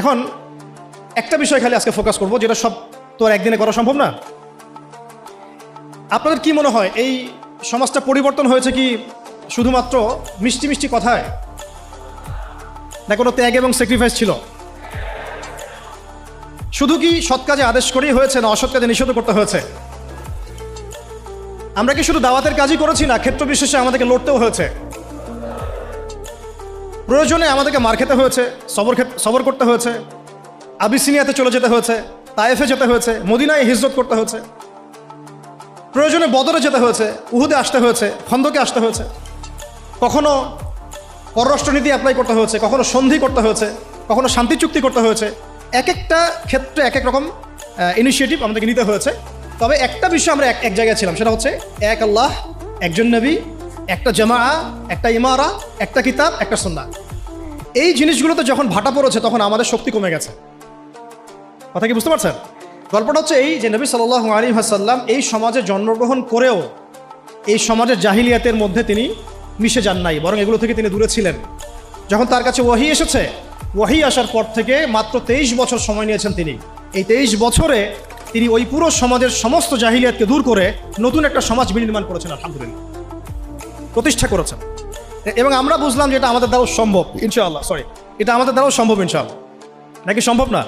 এখন একটা বিষয় খালি আজকে ফোকাস করব, যেটা সব তো আর একদিনে করা সম্ভব না। আপনাদের কি মনে হয় এই সমাজটা পরিবর্তন হয়েছে কি শুধুমাত্র মিষ্টি মিষ্টি কথায়, না কোনো ত্যাগ এবং স্যাক্রিফাইস ছিল? শুধু কি সৎ কাজে আদেশ করেই হয়েছে, না অসৎ কাজে নিষেধ করতে হয়েছে? আমরা কি শুধু দাওয়াতের কাজই করেছি, না ক্ষেত্র বিশেষে আমাদেরকে লড়তেও হয়েছে? প্রয়োজনে আমাদেরকে মার খেতে হয়েছে, সবর করতে হয়েছে, আবিসিনিয়াতে চলে যেতে হয়েছে, তায়েফে যেতে হয়েছে, মদিনায় হিজরত করতে হয়েছে, প্রয়োজনে বদরে যেতে হয়েছে, উহুদে আসতে হয়েছে, খন্দকে আসতে হয়েছে, কখনো পররাষ্ট্রনীতি অ্যাপ্লাই করতে হয়েছে, কখনো সন্ধি করতে হয়েছে, কখনো শান্তি চুক্তি করতে হয়েছে। এক একটা ক্ষেত্রে এক এক রকম ইনিশিয়েটিভ আমাদেরকে নিতে হয়েছে। তবে একটা বিষয় আমরা এক জায়গায় ছিলাম, সেটা হচ্ছে এক আল্লাহ, একজন নবী, একটা জামা, একটা ইমারা, একটা কিতাব, একটা সুন্নাহ। এই জিনিসগুলোতে যখন ভাটা পড়েছে তখন আমাদের শক্তি কমে গেছে। কথা কি বুঝতে পারছেন? গল্পটা হচ্ছে এই যে নবী সাল্লাল্লাহু আলাইহি ওয়াসাল্লাম এই সমাজে জন্মগ্রহণ করেও এই সমাজের জাহিলিয়াতের মধ্যে তিনি মিশে যান নাই, বরং এগুলো থেকে তিনি দূরে ছিলেন। যখন তার কাছে ওয়াহি এসেছে, ওয়াহি আসার পর থেকে মাত্র 23 বছর সময় নিয়েছেন তিনি। এই 23 বছরে তিনি ওই পুরো সমাজের সমস্ত জাহিলিয়াতকে দূর করে নতুন একটা সমাজ বিনির্মাণ করেছেন, আলহামদুলিল্লাহ, প্রতিষ্ঠা করেছেন। এবং আমরা বুঝলাম যে এটা আমাদের দ্বারাও সম্ভব ইনশাআল্লাহ। এটা আমাদের দ্বারাও সম্ভব ইনশাআল্লাহ, নাকি সম্ভব না?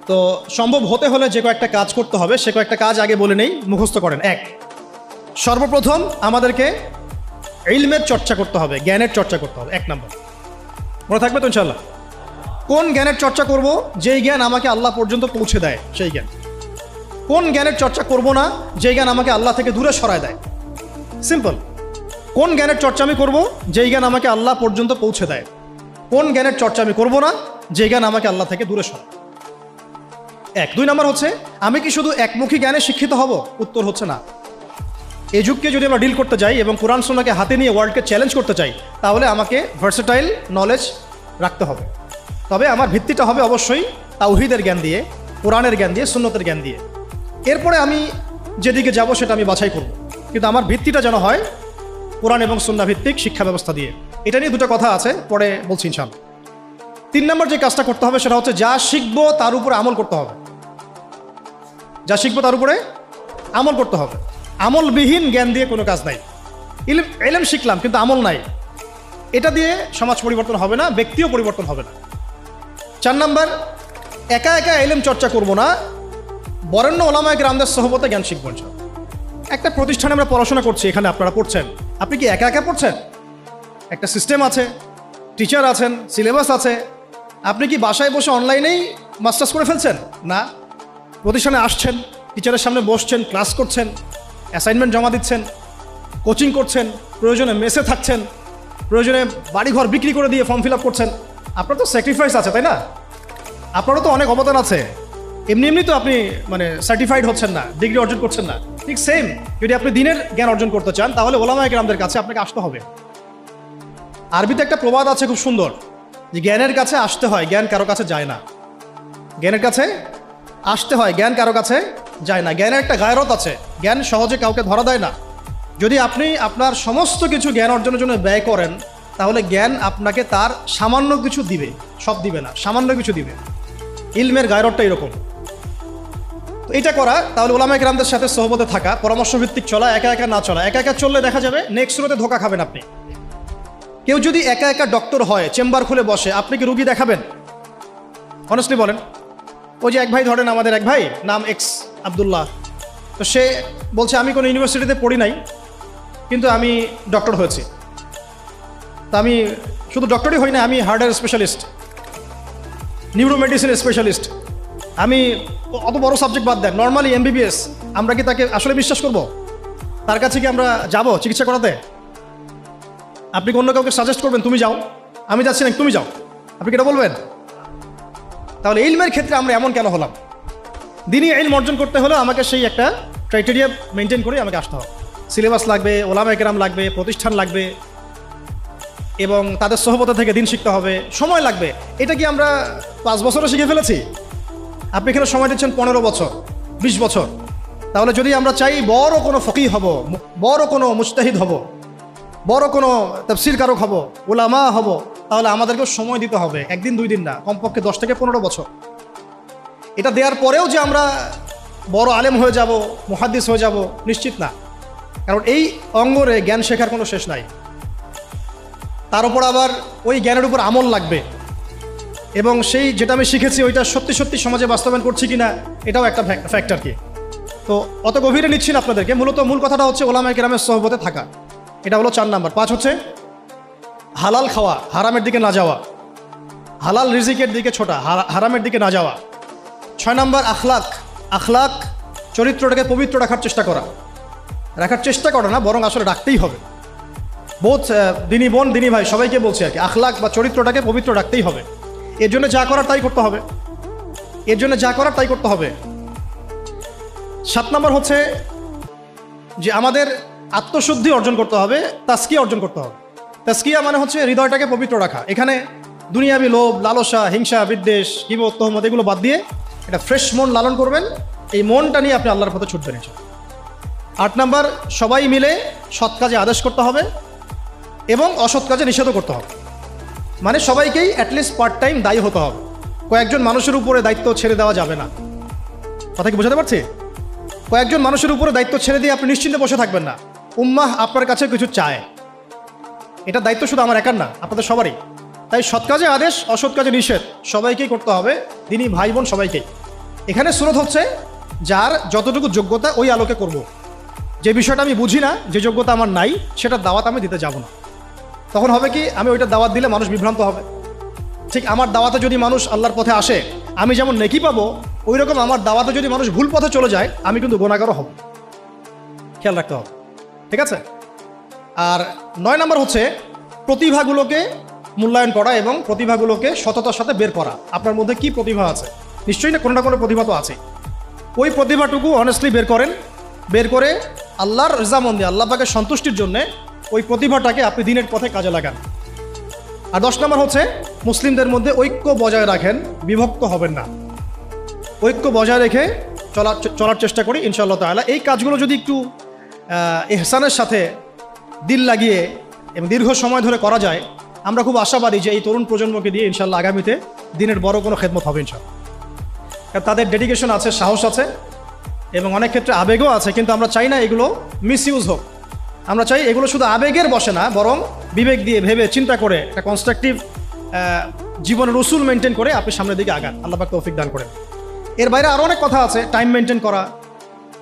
তো সম্ভব হতে হলে যে কয়েকটা কাজ করতে হবে, সে কয়েকটা কাজ আগে বলে নেই, মুখস্থ করেন। এক, সর্বপ্রথম আমাদেরকে ইলমের চর্চা করতে হবে, জ্ঞানের চর্চা করতে হবে। 1 নম্বর মনে থাকবে তো ইনশাআল্লাহ? কোন জ্ঞানের চর্চা করব? যেই জ্ঞান আমাকে আল্লাহ পর্যন্ত পৌঁছে দেয় সেই জ্ঞান। কোন জ্ঞানের চর্চা করব না? যেই জ্ঞান আমাকে আল্লাহ থেকে দূরে সরায় দেয়। সিম্পল। কোন জ্ঞানের চর্চা আমি করব? যেই জ্ঞান আমাকে আল্লাহ পর্যন্ত পৌঁছে দেয়। কোন জ্ঞানের চর্চা আমি করব না? যেই জ্ঞান আমাকে আল্লাহ থেকে দূরে সরায়। 1। 2 নম্বর হচ্ছে, আমি কি শুধু একমুখী জ্ঞানে শিক্ষিত হব? উত্তর হচ্ছে না। এই যুগকে যদি আমরা ডিল করতে যাই এবং কোরআন সুন্নাহকে হাতে নিয়ে ওয়ার্ল্ডকে চ্যালেঞ্জ করতে চাই, তাহলে আমাকে ভার্সেটাইল নলেজ রাখতে হবে। তবে আমার ভিত্তিটা হবে অবশ্যই তাওহীদের জ্ঞান দিয়ে, কোরআনের জ্ঞান দিয়ে, সুন্নতের জ্ঞান দিয়ে। এরপরে আমি যেদিকে যাব সেটা আমি বাছাই করব, কিন্তু আমার ভিত্তিটা যেন হয় কোরআন এবং সুন্নাহ ভিত্তিক শিক্ষা ব্যবস্থা দিয়ে। এটা নিয়ে দুটো কথা আছে, পরে বলছি ইনশাআল্লাহ। 3 নম্বর যে কাজটা করতে হবে সেটা হচ্ছে, যা শিখবো তার উপরে আমল করতে হবে। যা শিখবো তার উপরে আমল করতে হবে। আমলবিহীন জ্ঞান দিয়ে কোনো কাজ নাই। ইলম শিখলাম কিন্তু আমল নাই, এটা দিয়ে সমাজ পরিবর্তন হবে না, ব্যক্তিও পরিবর্তন হবে না। 4 নম্বর, একা একা ইলম চর্চা করব না, বরেণ্য ওলামায়ে কেরামদের সোহবতে জ্ঞান শিখব। একটা প্রতিষ্ঠানে আমরা পড়াশোনা করছি, এখানে আপনারা পড়ছেন, আপনি কি একা একা পড়ছেন? একটা সিস্টেম আছে, টিচার আছেন, সিলেবাস আছে। আপনি কি বাসায় বসে অনলাইনেই মাস্টার্স করে ফেলছেন? না, প্রতিষ্ঠানে আসছেন, টিচারের সামনে বসছেন, ক্লাস করছেন, অ্যাসাইনমেন্ট জমা দিচ্ছেন, কোচিং করছেন, প্রয়োজনে মেসে থাকছেন, প্রয়োজনে বাড়িঘর বিক্রি করে দিয়ে ফর্ম ফিল আপ করছেন। আপনার তো স্যাক্রিফাইস আছে, তাই না? আপনারও তো অনেক অবদান আছে। এমনি এমনি তো আপনি সার্টিফাইড হচ্ছেন না, ডিগ্রি অর্জন করছেন না। ঠিক সেম, যদি আপনি দিনের জ্ঞান অর্জন করতে চান, তাহলে ওলামায়ে কেরামদের কাছে আপনাকে আসতে হবে। আরবিতে একটা প্রবাদ আছে খুব সুন্দর, যে জ্ঞানের কাছে আসতে হয়, জ্ঞান কারো কাছে যায় না। জ্ঞানের কাছে আসতে হয়, জ্ঞান কারো কাছে যায় না। জ্ঞানের একটা গায়রত আছে, জ্ঞান সহজে কাউকে ধরা দেয় না। যদি আপনি আপনার সমস্ত কিছু জ্ঞান অর্জনের জন্য ব্যয় করেন, তাহলে জ্ঞান আপনাকে তার সামান্য কিছু দিবে, সব দিবে না, সামান্য কিছু দিবে। ইলমের গায়রতটা এরকম। তো এটা করা, তাহলে ওলামায়ে কেরামদের সাথে সোহবতে থাকা, পরামর্শ ভিত্তিক চলা, একা একা না চলা। একা একা চললে দেখা যাবে নেক্সট শুরুতে ধোকা খাবেন আপনি। কেউ যদি একা একা ডক্টর হয়, চেম্বার খুলে বসে, আপনি কি রুগী দেখাবেন? অনেস্টলি বলেন। ওই যে এক ভাই, ধরেন আমাদের এক ভাই, নাম এক্স আব্দুল্লাহ, তো সে বলছে আমি কোনো ইউনিভার্সিটিতে পড়ি নাই, কিন্তু আমি ডক্টর হয়েছি। তা আমি শুধু ডক্টরই হই না, আমি হার্টের স্পেশালিস্ট, নিউরো মেডিসিন স্পেশালিস্ট, আমি অত বড় সাবজেক্ট বাদ দেন, নর্মালি এমবিবিএস। আমরা কি তাকে আসলে বিশ্বাস করব? তার কাছে কি আমরা যাব চিকিৎসা করাতে? আপনি অন্য কাউকে সাজেস্ট করবেন, তুমি যাও? আমি যাচ্ছি না, তুমি যাও, আপনি কি এটা বলবেন? তাহলে ইলমের ক্ষেত্রে আমরা এমন কেন হলাম? দিনই ইলম অর্জন করতে হলে আমাকে সেই একটা ক্রাইটেরিয়া মেনটেন করে আমাকে আসতে হবে। সিলেবাস লাগবে, ওলামায়ে কেরাম লাগবে, প্রতিষ্ঠান লাগবে, এবং তাদের সোহবত থেকে দিন শিখতে হবে, সময় লাগবে। এটা কি আমরা 5 বছরে শিখে ফেলেছি? আপনি এখানে সময় দিচ্ছেন 15 বছর, 20 বছর। তাহলে যদি আমরা চাই বড় কোনো ফকিহ হব, বড় কোনো মুজতাহিদ হব, বড় কোনো তাফসীর কারক হব, উলামা হব, তাহলে আমাদেরকেও সময় দিতে হবে, একদিন 2 দিন না, কমপক্ষে 10 থেকে 15 বছর। এটা দেওয়ার পরেও যে আমরা বড় আলেম হয়ে যাব, মুহাদ্দিস হয়ে যাব, নিশ্চিত না। কারণ এই অঙ্গরে জ্ঞান শেখার কোনো শেষ নাই। তার উপর আবার ওই জ্ঞানের উপর আমল লাগবে, এবং সেই যেটা আমি শিখেছি ওইটা সত্যি সত্যি সমাজে বাস্তবায়ন করছি কিনা এটাও একটা ফ্যাক্টর কি। তো অত গভীরে নিচ্ছি না আপনাদেরকে। মূল কথাটা হচ্ছে ওলামায়ে কেরামের সোহবতে থাকা। এটা হলো 4 নাম্বার। 5 হচ্ছে হালাল খাওয়া, হারামের দিকে না যাওয়া, হালাল রিজিকের দিকে ছোটা, হারামের দিকে না যাওয়া। 6 নাম্বার আখলাক, চরিত্রটাকে পবিত্র রাখার চেষ্টা করা না, বরং আসলে রাখতেই হবে। বোধ দিনী বোন, দিনী ভাই সবাইকে বলছি আর কি, আখলাক বা চরিত্রটাকে পবিত্র রাখতেই হবে। এর জন্য যা করার তাই করতে হবে। 7 নম্বর হচ্ছে যে আমাদের আত্মশুদ্ধি অর্জন করতে হবে, তাজকিয়া অর্জন করতে হবে। তাজকিয়া মানে হচ্ছে হৃদয়টাকে পবিত্র রাখা। এখানে দুনিয়াবি লোভ, লালসা, হিংসা, বিদ্বেষ, গীবত, তহমত এগুলো বাদ দিয়ে এটা ফ্রেশ মন লালন করবেন। এই মনটা নিয়ে আপনি আল্লাহর পথে ছুটবেন। 8 নম্বর, সবাই মিলে সৎ কাজে আদেশ করতে হবে এবং অসৎ কাজে নিষেধও করতে হবে। মানে সবাইকেই অ্যাটলিস্ট পার্ট টাইম দায়ী হতে হবে। কয়েকজন মানুষের উপরে দায়িত্ব ছেড়ে দেওয়া যাবে না। কথা কি বোঝাতে পারছি? কয়েকজন মানুষের উপরে দায়িত্ব ছেড়ে দিয়ে আপনি নিশ্চিন্তে বসে থাকবেন না। উম্মাহ আপনার কাছে কিছু চায়, এটা দায়িত্ব শুধু আমার একার না, আপনাদের সবারই। তাই সৎ কাজে আদেশ, অসৎ কাজে নিষেধ সবাইকেই করতে হবে, দিনী ভাই বোন সবাইকেই। এখানে সুরত হচ্ছে যার যতটুকু যোগ্যতা ওই আলোকে করব। যে বিষয়টা আমি বুঝি না, যে যোগ্যতা আমার নাই, সেটার দাওয়াত আমি দিতে যাব না। তখন হবে কি, আমি ওইটা দাওয়াত দিলে মানুষ বিভ্রান্ত হবে। ঠিক আমার দাওয়াতে যদি মানুষ আল্লাহর পথে আসে, আমি যেমন নেকি পাবো, ওই রকম আমার দাওয়াতে যদি মানুষ ভুল পথে চলে যায়, আমি কিন্তু গুনাহগারও হব। খেয়াল রাখতে হবে, ঠিক আছে? আর 9 নম্বর হচ্ছে প্রতিভাগুলোকে মূল্যায়ন করা এবং প্রতিভাগুলোকে সততার সাথে বের করা। আপনার মধ্যে কি প্রতিভা আছে, নিশ্চয়ই না কোনো না কোনো প্রতিভা তো আছে। ওই প্রতিভাটুকু অনেস্টলি বের করে আল্লাহর রেজামন্দি, আল্লাহ পাকের সন্তুষ্টির জন্যে ওই প্রতিভাটাকে আপনি দিনের পথে কাজে লাগান। আর 10 নম্বর হচ্ছে মুসলিমদের মধ্যে ঐক্য বজায় রাখেন, বিভক্ত হবেন না। ঐক্য বজায় রেখে চলার চেষ্টা করি ইনশাআল্লাহ তাআলা। এই কাজগুলো যদি একটু ইহসানের সাথে দিল লাগিয়ে এবং দীর্ঘ সময় ধরে করা যায়, আমরা খুব আশাবাদী যে এই তরুণ প্রজন্মকে দিয়ে ইনশাআল্লাহ আগামীতে দিনের বড় কোনো খেদমত হবে ইনশাআল্লাহ। তাদের ডেডিকেশন আছে, সাহস আছে এবং অনেক ক্ষেত্রে আবেগও আছে, কিন্তু আমরা চাই না এগুলো মিসইউজ হোক। আমরা চাই এগুলো শুধু আবেগের বসে না, বরং বিবেক দিয়ে ভেবে চিন্তা করে একটা কনস্ট্রাকটিভ জীবনের উসুল মেনটেন করে আপনি সামনের দিকে আগান। আল্লাহ পাক তৌফিক দান করেন। এর বাইরে আরও অনেক কথা আছে, টাইম মেনটেন করা,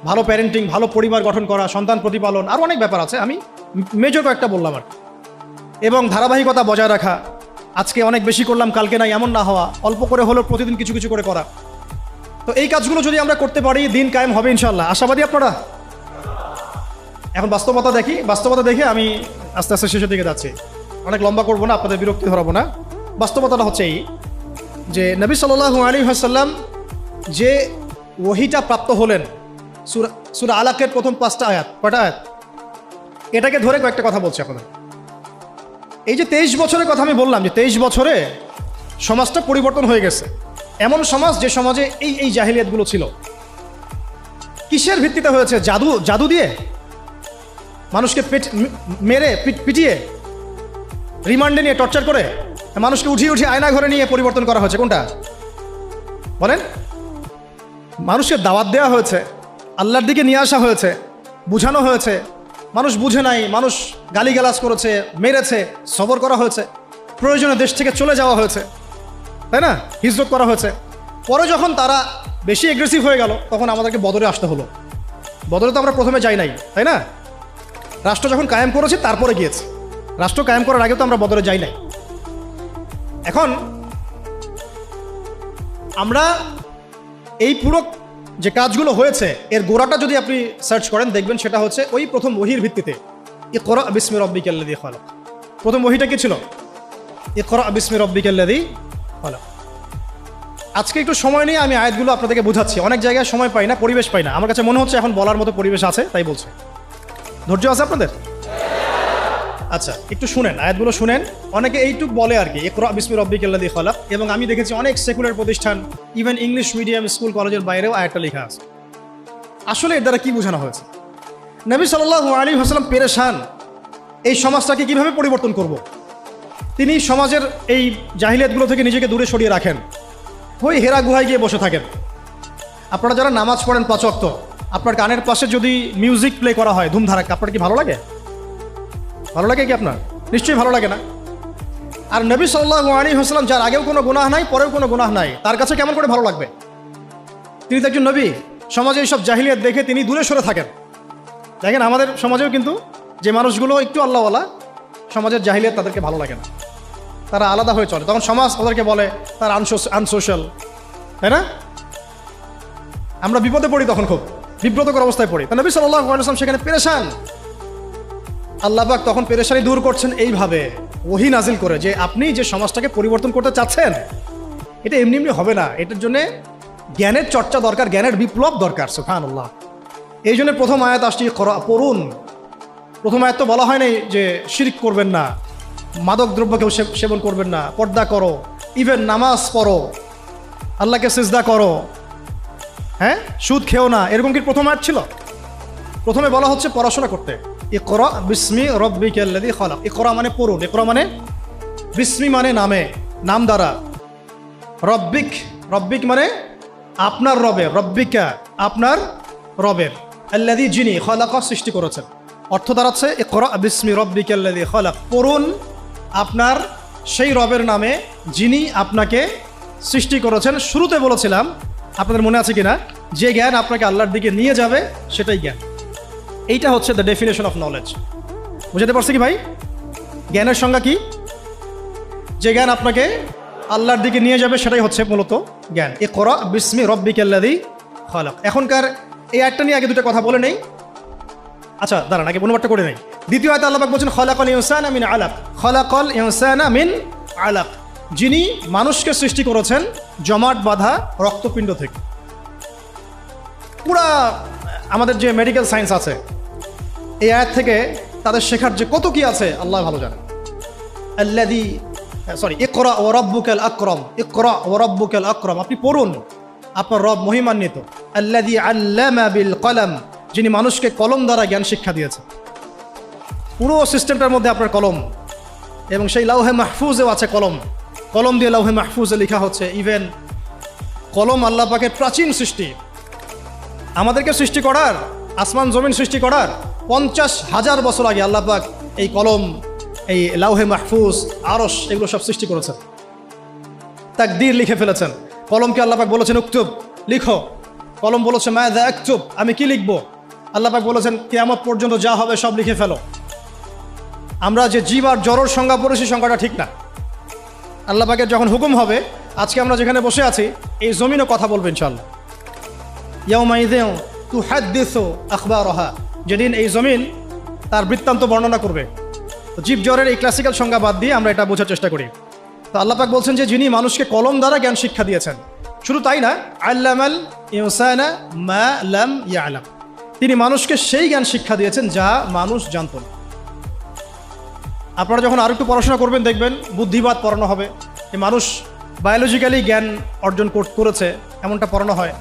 ভালো প্যারেন্টিং, ভালো পরিবার গঠন করা, সন্তান প্রতিপালন, আরও অনেক ব্যাপার আছে। আমি মেজর কয়েকটা বললাম আর। এবং ধারাবাহিকতা বজায় রাখা, আজকে অনেক বেশি করলাম কালকে নাই এমন না হওয়া, অল্প করে হলেও প্রতিদিন কিছু কিছু করে করা। তো এই কাজগুলো যদি আমরা করতে পারি, দিন কায়েম হবে ইনশাআল্লাহ। আশাবাদী আপনারা? এখন বাস্তবতা দেখে আমি আস্তে আস্তে শেষের দিকে যাচ্ছি। অনেক লম্বা করবো না, আপনাদের বিরক্তি ধরাবো না। বাস্তবতাটা হচ্ছে এই যে নবী সাল্লাল্লাহু আলাইহি ওয়াসাল্লাম যে ওহীটা প্রাপ্ত হলেন, সূরা আলাকের প্রথম 5টা আয়াত, কয়টা আয়াত, এটাকে ধরে কয়েকটা কথা বলছি আপনাদের। এই যে 23 বছরের কথা আমি বললাম, যে 23 বছরে সমাজটা পরিবর্তন হয়ে গেছে। এমন সমাজ যে সমাজে এই জাহিলিয়াতগুলো ছিল, কিসের ভিত্তিতে হয়েছে? জাদু দিয়ে, মানুষকে পিটিয়ে, রিমান্ডে নিয়ে টর্চার করে, মানুষকে উঠিয়ে আয়না ঘরে নিয়ে পরিবর্তন করা হয়েছে। কোনটা বলেন? মানুষকে দাওয়াত দেওয়া হয়েছে, আল্লাহর দিকে নিয়ে আসা হয়েছে, বুঝানো হয়েছে, মানুষ বুঝে নাই, মানুষ গালিগালাজ করেছে, মেরেছে, সবর করা হয়েছে, প্রয়োজনে দেশ থেকে চলে যাওয়া হয়েছে, তাই না? হিজরত করা হয়েছে। পরে যখন তারা বেশি এগ্রেসিভ হয়ে গেল, তখন আমাদেরকে বদরে আসতে হলো। বদরে তো আমরা প্রথমে যাই নাই, তাই না? রাষ্ট্র যখন কায়েম করেছি তারপরে গিয়েছে। রাষ্ট্র কায়েম করার আগে তো আমরা বদরে যাই নাই। এখন আমরা এই পুরো যে কাজগুলো হয়েছে, এর গোড়াটা যদি আপনি সার্চ করেন, দেখবেন সেটা হচ্ছে ওই প্রথম ওহীর ভিত্তিতে। ইকরা বিসমি রাব্বিকাল্লাযী খালাক। প্রথম ওহীটা কি ছিল? ইকরা বিসমি রাব্বিকাল্লাযী খালাক। আজকে একটু সময় নিয়ে আমি আয়াতগুলো আপনাদেরকে বোঝাচ্ছি। অনেক জায়গায় সময় পাই না, পরিবেশ পাই না। আমার কাছে মনে হচ্ছে এখন বলার মতো পরিবেশ আছে, তাই বলছে। ধৈর্য আছে আপনাদের? আচ্ছা, একটু শুনেন, আয়াতগুলো শুনেন। অনেকে এইটুক বলে আর কি, ইকরা বিসমি রাব্বিকাল্লাযী খালাক। এবং আমি দেখেছি অনেক সেকুলার প্রতিষ্ঠান, ইভেন ইংলিশ মিডিয়াম স্কুল কলেজের বাইরেও আয়াতটা লেখা আছে। আসলে এর দ্বারা কি বোঝানো হয়েছে? নবী সাল্লাল্লাহু আলাইহি ওয়াসাল্লাম পেরেশান, এই সমাজটাকে কিভাবে পরিবর্তন করব। তিনি সমাজের এই জাহিলিয়াতগুলো থেকে নিজেকে দূরে সরিয়ে রাখেন, ওই হেরা গুহায় গিয়ে বসে থাকেন। আপনারা যারা নামাজ পড়েন 5 ওয়াক্ত, আপনার কানের পাশে যদি মিউজিক প্লে করা হয় ধুমধারাক্কা, আপনার কি ভালো লাগে? ভালো লাগে কি আপনার? নিশ্চয়ই ভালো লাগে না। আর নবী সাল্লাল্লাহু আলাইহি ওয়াসাল্লাম, যার আগেও কোনো গুনাহ নাই, পরেও কোনো গুনাহ নাই, তার কাছে কেমন করে ভালো লাগবে? তিনি তো একজন নবী। সমাজে এইসব জাহিলিয়াত দেখে তিনি দূরে সরে থাকেন। দেখেন আমাদের সমাজেও কিন্তু যে মানুষগুলো একটু আল্লাহওয়ালা, সমাজের জাহিলিয়াত তাদেরকে ভালো লাগে না, তারা আলাদা হয়ে চলে। তখন সমাজ ওদেরকে বলে তার আনসোশ্যাল, তাই না? আমরা বিপদে পড়ি, তখন খুব বিব্রতকর অবস্থায় পড়ি। নবী সাল্লাল্লাহু আলাইহি ওয়াসাল্লাম সেখানে পেরেশান। আল্লাহ পাক তখন পেরেশানি দূর করছেন এইভাবে ওহী নাজিল করে, যে আপনি যে সমাজটাকে পরিবর্তন করতে চাচ্ছেন, এটা এমনি এমনি হবে না। এটার জন্য জ্ঞানের চর্চা দরকার, জ্ঞানের বিপ্লব দরকার। সুবহানাল্লাহ। এই জন্য প্রথম আয়াত আসছে পড়ুন। প্রথম আয়াত তো বলা হয় নাই যে শিরক করবেন না, মাদক দ্রব্য কেউ সেবন করবেন না, পর্দা করো, ইভেন নামাজ পড়ো, আল্লাহকে সিজদা করো, হ্যাঁ, সুদ খেও না, এরকম কি প্রথম আয়াত ছিল? প্রথমে বলা হচ্ছে পড়াশোনা করতে। ইকরা বিসমি রব্বিকাল্লাযী খালাক। ইকরা মানে পড়ুন, ইকরা মানে বিসমি মানে নামে, নাম দ্বারা, রব্বিক মানে আপনার রবের, রব্বিকা আপনার রবের, আল্লাযী যিনি, খালাক সৃষ্টি করেছেন। অর্থ দাঁড়াচ্ছে ইকরা বিসমি রব্বিকাল্লাযী খালাক, পড়ুন আপনার সেই রবের নামে যিনি আপনাকে সৃষ্টি করেছেন। শুরুতে বলেছিলাম, আপনাদের মনে আছে কিনা, যে জ্ঞান আপনাকে আল্লাহর দিকে নিয়ে যাবে সেটাই জ্ঞান। এইটা হচ্ছে দ্য ডেফিনেশন অফ নলেজ। বুঝতে পারছি কি ভাই? জ্ঞানের সংজ্ঞা কি? যে জ্ঞান আপনাকে আল্লাহর দিকে নিয়ে যাবে সেটাই হচ্ছে মূলত জ্ঞান। ইকরা বিসমি রব্বিকাল্লাযী খালাক। এখনকার এই আয়াতটা নিয়ে আগে দুটো কথা বলে নেই। আচ্ছা দাঁড়ান, আগে অনুবাদটা করে নেই। দ্বিতীয় আয়াতে আল্লাহ পাক বলছেন খালাকাল ইনসানা মিন আলাক। খালাকাল ইনসানা মিন আলাক, যিনি মানুষকে সৃষ্টি করেছেন জমাট বাঁধা রক্তপিণ্ড থেকে। পুরা আমাদের যে মেডিকেল সায়েন্স আছে, এই আয়াত থেকে তাদের শেখার যে কত কি আছে আল্লাহ ভালো জানেন। ইকরা ওয়া রাব্বুকাল আকরাম। ইকরা ওয়া রাব্বুকাল আকরাম, আপনি পড়ুন, আপনার রব মহিমান্বিত। আল্লাযী আল্লামা বিল কলম, যিনি মানুষকে কলম দ্বারা জ্ঞান শিক্ষা দিয়েছে। পুরো সিস্টেমটার মধ্যে আপনার কলম, এবং সেই লাউহে মাহফুজেও আছে কলম। কলম দিয়ে লাউহে মাহফুজে লেখা হচ্ছে। ইভেন কলম আল্লাহ পাকের প্রাচীন সৃষ্টি। আমাদেরকে সৃষ্টি করার, আসমান জমিন সৃষ্টি করার 50,000 বছর আগে আল্লাহ পাক এই কলম, এই লাউহে মাহফুজ, আরশ, এগুলো সব সৃষ্টি করেছেন। তাকদীর লিখে ফেলেছেন। কলমকে আল্লাহ পাক বলেছেন উক্তুব, লিখো। কলম বলেছে মাযা আকতুব, আমি কি লিখবো? আল্লাহ পাক বলেছেন কিয়ামত পর্যন্ত যা হবে সব লিখে ফেলো। আমরা যে জীব আর জড়র সংজ্ঞা পড়েছি, সংজ্ঞাটা ঠিক না। আল্লাহ পাকের যখন হুকুম হবে, আজকে আমরা যেখানে বসে আছি এই জমিনও কথা বলবে ইনশাআল্লাহ। ইয়াউমাইযিন তুহাদ্দিসু আখবারাহা, যেদিন এই জমিন তার বৃত্তান্ত বর্ণনা করবে। তো জীব জ্বরের এই ক্লাসিক্যাল সংজ্ঞা বাদ দিয়ে আমরা এটা বোঝার চেষ্টা করি। তো আল্লাহ পাক বলছেন যে যিনি মানুষকে কলম দ্বারা জ্ঞান শিক্ষা দিয়েছেন। শুধু তাই না, আল্লামাল ইনসানা মা লাম ইয়ালাম, তিনি মানুষকে সেই জ্ঞান শিক্ষা দিয়েছেন যা মানুষ জানত না। আপনারা যখন আর একটু পড়াশোনা করবেন দেখবেন বুদ্ধিবাদ পড়ানো হবে। এই মানুষ বায়োলজিক্যালি জ্ঞান অর্জন করেছে এমনটা পড়ানো হয়।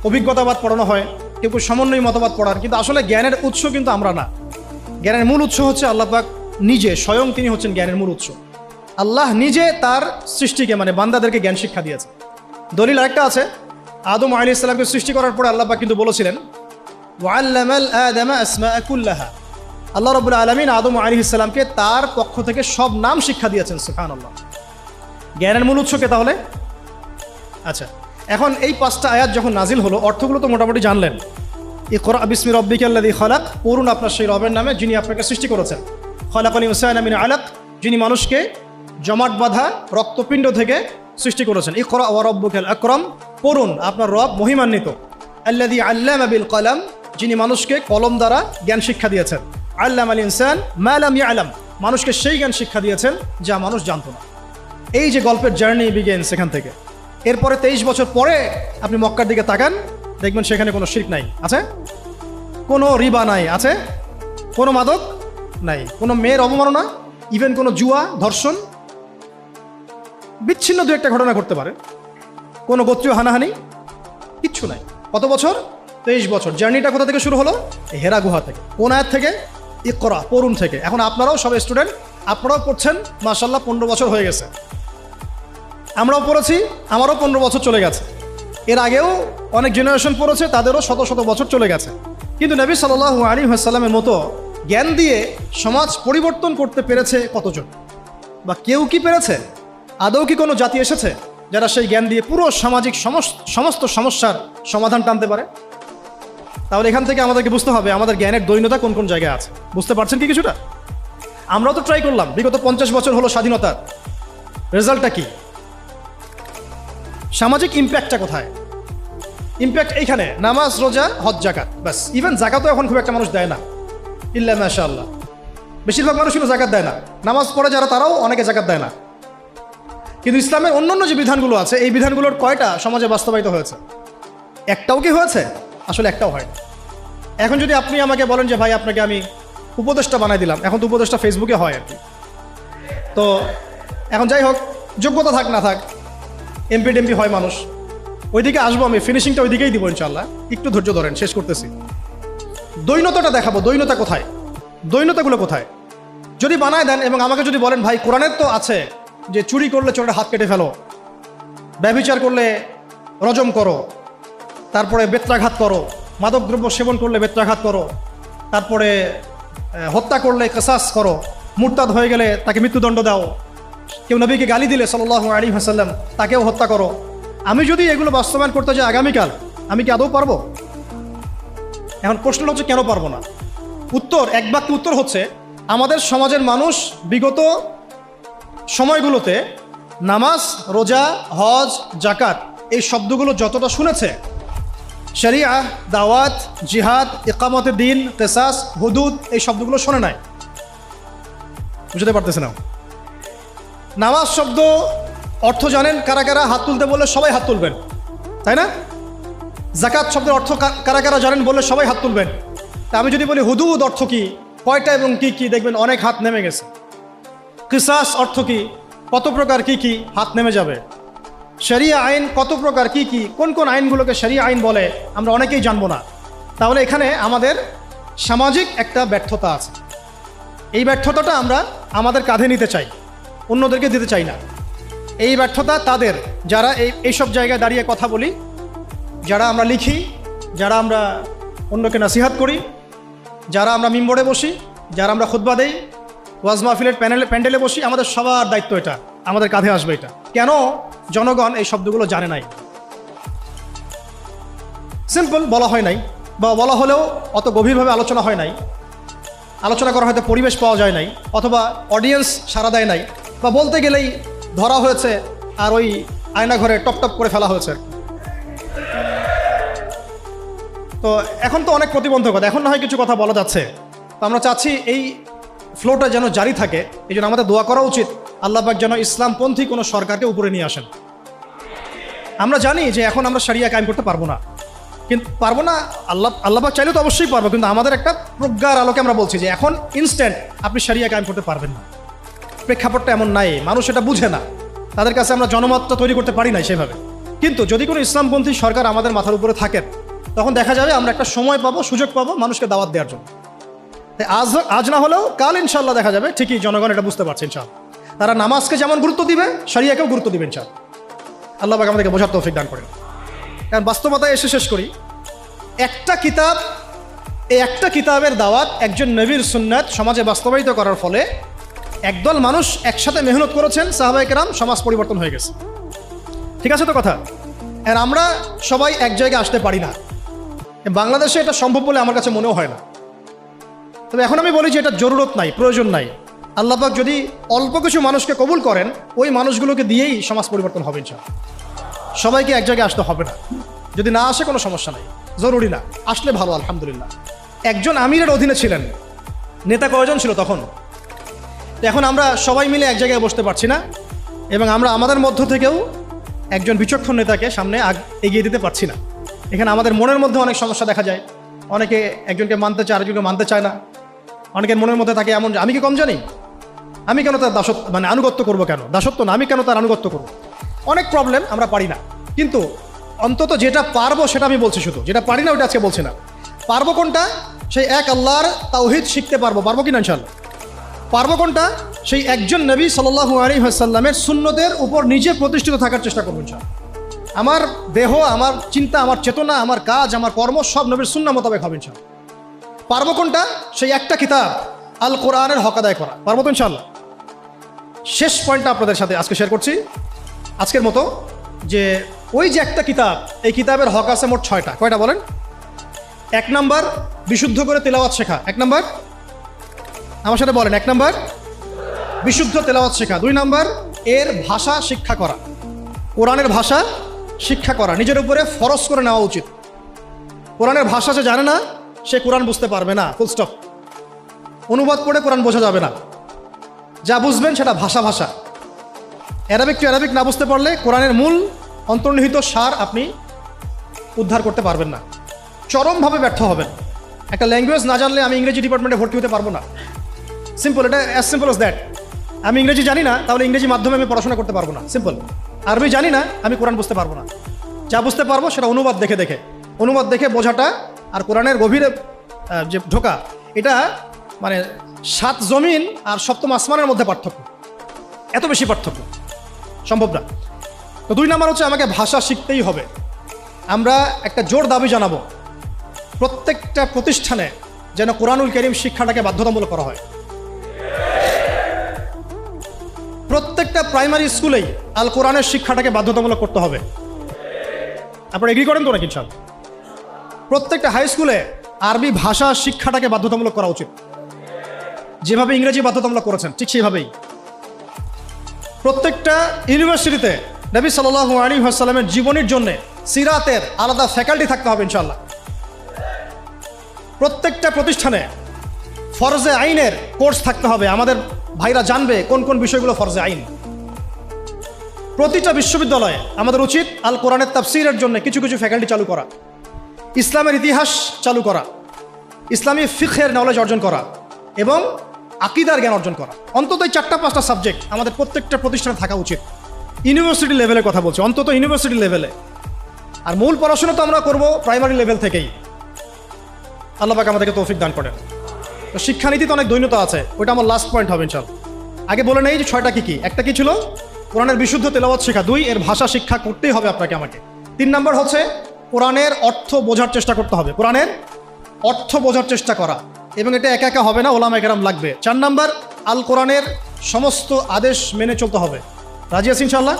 অভিজ্ঞতাবাদ পড়ানো হয়, কেউ সমন্বয় মতবাদ পড়ার। কিন্তু আসলে জ্ঞানের উৎস কিন্তু আমরা না। জ্ঞানের মূল উৎস হচ্ছে আল্লাহ পাক নিজে, স্বয়ং তিনি হচ্ছেন জ্ঞানের মূল উৎস। আল্লাহ নিজে তার সৃষ্টিকে, মানে বান্দাদেরকে জ্ঞান শিক্ষা দিয়েছে। দলিল আরেকটা আছে, আদম আলাইহিস সালামকে সৃষ্টি করার পরে আল্লাহ পাক কিন্তু বলেছিলেন ওয়াল্লামাল আদামা আসমাআ কুল্লাহা। আল্লাহ রাব্বুল আলামিন আদম আলাইহিস সালামকে তার পক্ষ থেকে সব নাম শিক্ষা দিয়েছেন। সুবহানাল্লাহ। জ্ঞানের মূল উৎস কে তাহলে? আচ্ছা, এখন এই 5টা আয়াত যখন নাজিল হলো, অর্থগুলো তো মোটামুটি জানলেন। ইকরা বিসমি রব্বিকাল্লাযী খালাক, পড়ুন আপনার সেই রবের নামে যিনি আপনাকে সৃষ্টি করেছেন। খালাকাল ইনসানা মিন আলাক, যিনি মানুষকে জমাট বাঁধা রক্তপিণ্ড থেকে সৃষ্টি করেছেন। ইকরা ওয়া রাব্বুকাল আকরাম, পড়ুন আপনার রব মহিমান্বিত। আল্লাযী আল্লামা বিল কলম, যিনি মানুষকে কলম দ্বারা জ্ঞান শিক্ষা দিয়েছেন। আল্লামাল ইনসান মা লাম ইয়ালাম, মানুষকে সেই জ্ঞান শিক্ষা দিয়েছেন যা মানুষ জানত না। এই যে গল্পের জার্নি বিগিনস সেখান থেকে। এরপরে 23 বছর পরে আপনি মক্কার দিকে তাকান, দেখবেন সেখানে কোনো শিরক নাই, আছে? কোনো রিবা নাই, আছে? কোনো মাদক নাই, কোনো মেয়ের অবমাননা, ইভেন কোনো জুয়া, ধর্ষণ, বিচ্ছিন্ন দু একটা ঘটনা ঘটতে পারে। কোনো গোত্রীয় হানাহানি, কিচ্ছু নাই। কত বছর? 23 বছর। জার্নিটা কোথা থেকে শুরু হলো? হেরা গুহা থেকে। কোন আয়াত থেকে? ইকরা, পড়ুন থেকে। এখন আপনারাও সব স্টুডেন্ট, আপনারাও পড়ছেন, মাশাআল্লাহ 15 বছর হয়ে গেছে। আমরাও পড়েছি, আমারও 15 বছর চলে গেছে। এর আগেও অনেক জেনারেশন পড়েছে, তাদেরও শত শত বছর চলে গেছে। কিন্তু নবী সাল্লাল্লাহু আলাইহি ওয়াসাল্লামের মতো জ্ঞান দিয়ে সমাজ পরিবর্তন করতে পেরেছে কতজন? বা কেউ কি পেরেছে? আদৌ কি কোনো জাতি এসেছে যারা সেই জ্ঞান দিয়ে পুরো সামাজিক সমস্ত সমস্যার সমাধান টানতে পারে? তাহলে এখান থেকে আমাদেরকে বুঝতে হবে আমাদের জ্ঞানের দৈন্যতা কোন কোন জায়গায় আছে। বুঝতে পারছেন কি কিছুটা? আমরাও তো ট্রাই করলাম, বিগত 50 বছর হলো স্বাধীনতার, রেজাল্টটা কি? সামাজিক ইম্প্যাক্টটা কোথায়? ইম্প্যাক্ট এইখানে, নামাজ, রোজা, হজ, জাকাত, ব্যাস। ইভেন জাকাতও এখন খুব একটা মানুষ দেয় না, ইল্লা মাশাআল্লাহ। বেশিরভাগ মানুষ কিন্তু জাকাত দেয় না। নামাজ পড়ে যারা তারাও অনেকে জাকাত দেয় না। কিন্তু ইসলামের অন্যান্য যে বিধানগুলো আছে, এই বিধানগুলোর কয়টা সমাজে বাস্তবায়িত হয়েছে? একটাও কি হয়েছে? আসলে একটাও হয় না। এখন যদি আপনি আমাকে বলেন যে ভাই আপনাকে আমি উপদেষ্টা বানাই দিলাম, এখন তো উপদেষ্টা ফেসবুকে হয় আর কি। তো এখন যাই হোক, যোগ্যতা থাক না থাক, এমপি টেমপি হয় মানুষ, ওইদিকে আসবো আমি, ফিনিশিংটা ওইদিকেই দিব ইনশাল্লাহ। একটু ধৈর্য ধরেন, শেষ করতেছি। দৈন্যতাটা দেখাবো, দৈন্যতা কোথায়, দৈন্যতাগুলো কোথায়। যদি বানায় দেন এবং আমাকে যদি বলেন ভাই কোরআনের তো আছে যে চুরি করলে চোরের হাত কেটে ফেলো, ব্যভিচার করলে রজম করো, তারপরে বেত্রাঘাত করো, মাদকদ্রব্য সেবন করলে বেত্রাঘাত করো, তারপরে হত্যা করলে কিসাস করো, মুরতাদ হয়ে গেলে তাকে মৃত্যুদণ্ড দাও, কেউ নবীকে গালি দিলে সাল্লাল্লাহু আলাইহি ওয়াসাল্লাম তাকেও হত্যা করো। আমি যদি এগুলো বাস্তবায়ন করতে যাই আগামীকাল, আমি কি আদৌ পারবো? এখন প্রশ্ন হচ্ছে কেন পারবো না? উত্তর, এক বাক্য উত্তর হচ্ছে, আমাদের সমাজের মানুষ বিগত সময়গুলোতে নামাজ, রোজা, হজ, জাকাত এই শব্দগুলো যতটা শুনেছে, শরিয়া, দাওয়াত, জিহাদ, ইকামতে দিন, কিসাস, হুদুদ এই শব্দগুলো শোনে নাই। বুঝতে পারতেছে না? নামাজ শব্দ অর্থ জানেন কারা কারা? হাত তুলতে বললে সবাই হাত তুলবেন, তাই না? জাকাত শব্দের অর্থ কারা কারা জানেন বললে সবাই হাত তুলবেন। তা আমি যদি বলি হুদুদ অর্থ কি, কয়টা এবং কি কি, দেখবেন অনেক হাত নেমে গেছে। কিসাস অর্থ কি, কত প্রকার, কি কি, হাত নেমে যাবে। শরিয়া আইন কত প্রকার, কি কি, কোন কোন আইনগুলোকে শরিয়া আইন বলে আমরা অনেকেই জানবো না। তাহলে এখানে আমাদের সামাজিক একটা ব্যর্থতা আছে। এই ব্যর্থতাটা আমরা আমাদের কাঁধে নিতে চাই, অন্যদেরকে দিতে চাই না। এই ব্যর্থতা তাদের যারা এইসব জায়গায় দাঁড়িয়ে কথা বলি, যারা আমরা লিখি, যারা আমরা অন্যকে নাসিহাত করি, যারা আমরা মিম্বরে বসি, যারা আমরা খুতবা দেই, ওয়াজ মাহফিলের প্যান্ডেলে বসি, আমাদের সবার দায়িত্ব এটা, আমাদের কাঁধে আসবে এটা। কেন জনগণ এই শব্দগুলো জানে নাই? সিম্পল, বলা হয় নাই, বা বলা হলেও অত গভীরভাবে আলোচনা হয় নাই, আলোচনা করা হয়তো পরিবেশ পাওয়া যায় নাই, অথবা অডিয়েন্স সাড়া দেয় নাই, বা বলতে গেলেই ধরা হয়েছে আর ওই আয়না ঘরে টপ টপ করে ফেলা হয়েছে। তো এখন তো অনেক প্রতিবন্ধকতা, এখন না হয় কিছু কথা বলা যাচ্ছে। তো আমরা চাচ্ছি এই ফ্লোটা যেন জারি থাকে। এই জন্য আমাদের দোয়া করা উচিত আল্লাহ পাক যেন ইসলামপন্থী কোনো সরকারকে উপরে নিয়ে আসেন। আমরা জানি যে এখন আমরা শরিয়া কায়েম করতে পারবো না, কিন্তু পারবো না, আল্লাহ পাক চাইলে তো অবশ্যই পারবো, কিন্তু আমাদের একটা প্রজ্ঞার আলোকে আমরা বলছি যে এখন ইনস্ট্যান্ট আপনি শরিয়া কায়েম করতে পারবেন না। প্রেক্ষাপটটা এমন নাই, মানুষ এটা বুঝে না, তাদের কাছে আমরা জনমতটা তৈরি করতে পারি না সেভাবে। কিন্তু যদি কোনো ইসলামপন্থী সরকার আমাদের মাথার উপরে থাকেন, তখন দেখা যাবে আমরা একটা সময় পাবো, সুযোগ পাবো মানুষকে দাওয়াত দেওয়ার জন্য। তাই আজ না হলেও কাল ইনশাল্লাহ দেখা যাবে ঠিকই জনগণ এটা বুঝতে পারছে ইনশাল্লাহ। তারা নামাজকে যেমন গুরুত্ব দিবে, শরিয়াকেও গুরুত্ব দিবে ইনশাল্লাহ। আল্লাহ পাক আমাদেরকে বোঝার তৌফিক দান করেন। কারণ বাস্তবতায় এসে শেষ করি, একটা কিতাব, এই একটা কিতাবের দাওয়াত একজন নবীর সুন্নাত সমাজে বাস্তবায়িত করার ফলে একদল মানুষ একসাথে মেহনত করেছেন, সাহাবায়ে কেরাম, সমাজ পরিবর্তন হয়ে গেছে। ঠিক আছে তো কথা? আর আমরা সবাই এক জায়গায় আসতে পারি না, বাংলাদেশে এটা সম্ভব বলে আমার কাছে মনেও হয় না। তবে এখন আমি বলি যে এটা জরুরত নাই, প্রয়োজন নাই। আল্লাহ পাক যদি অল্প কিছু মানুষকে কবুল করেন, ওই মানুষগুলোকে দিয়েই সমাজ পরিবর্তন হবে ইনশাআল্লাহ। সবাইকে এক জায়গায় আসতে হবে না, যদি না আসে কোনো সমস্যা নাই, জরুরি না, আসলে ভালো, আলহামদুলিল্লাহ। একজন আমিরের অধীনে ছিলেন, নেতা কয়জন ছিল তখন? এখন আমরা সবাই মিলে এক জায়গায় বসতে পারছি না, এবং আমরা আমাদের মধ্য থেকেও একজন বিচক্ষণ নেতাকে সামনে এগিয়ে দিতে পারছি না। এখানে আমাদের মনের মধ্যে অনেক সমস্যা দেখা যায়। অনেকে একজনকে মানতে চায়, আরেকজনকে মানতে চায় না। অনেকের মনের মধ্যে থাকে এমন, আমি কি কম জানি, আমি কেন তার দাসত্ব আনুগত্য করবো, কেন দাসত্ব না, আমি কেন তার আনুগত্য করবো। অনেক প্রবলেম, আমরা পারি না। কিন্তু অন্তত যেটা পারবো সেটা আমি বলছি, শুধু যেটা পারি না ওইটা আজকে বলছি না। পারবো কোনটা? সেই এক আল্লাহর তাওহীদ শিখতে পারবো কি না ইনশাআল্লাহ? পারবো কোনটা? সেই একজন নবী সাল্লাল্লাহু আলাইহি ওয়াসাল্লামের সুন্নতের উপর নিজে প্রতিষ্ঠিত থাকার চেষ্টা করবেন। আমার দেহ, আমার চিন্তা, আমার চেতনা, আমার কাজ, আমার কর্ম সব নবীর সুন্নাহ মোতাবেক হবে ইনশাআল্লাহ। পারবো কোনটা? সেই একটা কিতাব আল কোরআনের হক আদায় করা। পারবো তো ইনশাআল্লাহ। শেষ পয়েন্টটা আপনাদের সাথে আজকে শেয়ার করছি আজকের মতো, যে ওই যে একটা কিতাব, এই কিতাবের হক আছে মোট 6টা। কয়টা বলেন? 1 নাম্বার বিশুদ্ধ করে তেলাওয়াত শেখা। 1 নাম্বার আমার সাথে বলেন। 1 নাম্বার বিশুদ্ধ তেলাওয়াত শেখা। 2 নাম্বার এর ভাষা শিক্ষা করা, কোরআনের ভাষা শিক্ষা করা, নিজের উপরে ফরজ করে নেওয়া উচিত। কোরআনের ভাষা যে জানে না সে কোরআন বুঝতে পারবে না, ফুল স্টপ। অনুবাদ করে কোরআন বোঝা যাবে না। যা বুঝবেন সেটা ভাষা ভাষা। অ্যারাবিক টু অ্যারাবিক না বুঝতে পারলে কোরআনের মূল অন্তর্নিহিত সার আপনি উদ্ধার করতে পারবেন না, চরমভাবে ব্যর্থ হবেন। একটা ল্যাঙ্গুয়েজ না জানলে আমি ইংরেজি ডিপার্টমেন্টে ভর্তি হতে পারবো না। সিম্পল, এটা অ্যাজ সিম্পল অ্যাজ দ্যাট। আমি ইংরেজি জানি না, তাহলে ইংরেজি মাধ্যমে আমি পড়াশোনা করতে পারবো না। সিম্পল। আরবি জানি না, আমি কোরআন বুঝতে পারবো না। যা বুঝতে পারবো সেটা অনুবাদ দেখে দেখে, অনুবাদ দেখে বোঝাটা আর কোরআনের গভীরে যে ঢোকা, এটা মানে 7 জমিন আর 7ম আসমানের মধ্যে পার্থক্য। এত বেশি পার্থক্য সম্ভব না। তো 2 নাম্বার হচ্ছে আমাকে ভাষা শিখতেই হবে। আমরা একটা জোর দাবি জানাবো, প্রত্যেকটা প্রতিষ্ঠানে যেন কোরআনুল কারীম শিক্ষাটাকে বাধ্যতামূলক করা হয়। প্রত্যেকটা প্রাইমারি স্কুলেই আল কোরআনের শিক্ষাটাকে বাধ্যতামূলক করতে হবে। আপনারা এগ্রি করেন তো নাকি? ইনশাআল্লাহ। প্রত্যেকটা হাই স্কুলে আরবি ভাষা শিক্ষাটাকে বাধ্যতামূলক করা উচিত। যেভাবে ইংরেজি বাধ্যতামূলক করেছেন ঠিক সেইভাবেই। প্রত্যেকটা ইউনিভার্সিটিতে নবী সাল্লাল্লাহু আলাইহি ওয়াসাল্লামের জীবনীর জন্য সিরাতের আলাদা ফ্যাকাল্টি থাকতে হবে ইনশাআল্লাহ। প্রত্যেকটা প্রতিষ্ঠানে ফরজে আইনের কোর্স থাকতে হবে। আমাদের ভাইরা জানবে কোন কোন বিষয়গুলো ফরজে আইন। প্রতিটা বিশ্ববিদ্যালয়ে আমাদের উচিত আল কোরআনের তাফসীরের জন্য কিছু কিছু ফ্যাকাল্টি চালু করা, ইসলামের ইতিহাস চালু করা, ইসলামী ফিকহের নলেজ অর্জন করা এবং আকীদার জ্ঞান অর্জন করা। অন্তত এই 4-5টা সাবজেক্ট আমাদের প্রত্যেকটা প্রতিষ্ঠানে থাকা উচিত। ইউনিভার্সিটি লেভেলে কথা বলছি, অন্তত ইউনিভার্সিটি লেভেলে। আর মূল পড়াশোনা তো আমরা করব প্রাইমারি লেভেল থেকেই। আল্লাহ পাক আমাদেরকে তৌফিক দান করেন। তো শিক্ষানীতিতে অনেক দৈন্যতা আছে, ওটা আমার লাস্ট পয়েন্ট হবে ইনশাআল্লাহ। আগে বলে নেই যে 6টা কি কি। একটা কি ছিল? কোরআনের বিশুদ্ধ তেলাওয়াত শেখা। 2 এর ভাষা শিক্ষা করতেই হবে আপনাকে আমাকে। 3 নাম্বার হচ্ছে কোরআনের অর্থ বোঝার চেষ্টা করতে হবে, কোরআনের অর্থ বোঝার চেষ্টা করা, এবং এটা একা একা হবে না, ওলামায়ে কেরাম লাগবে। 4 নাম্বার আল কোরআনের সমস্ত আদেশ মেনে চলতে হবে। রাজি আছি ইনশাআল্লাহ?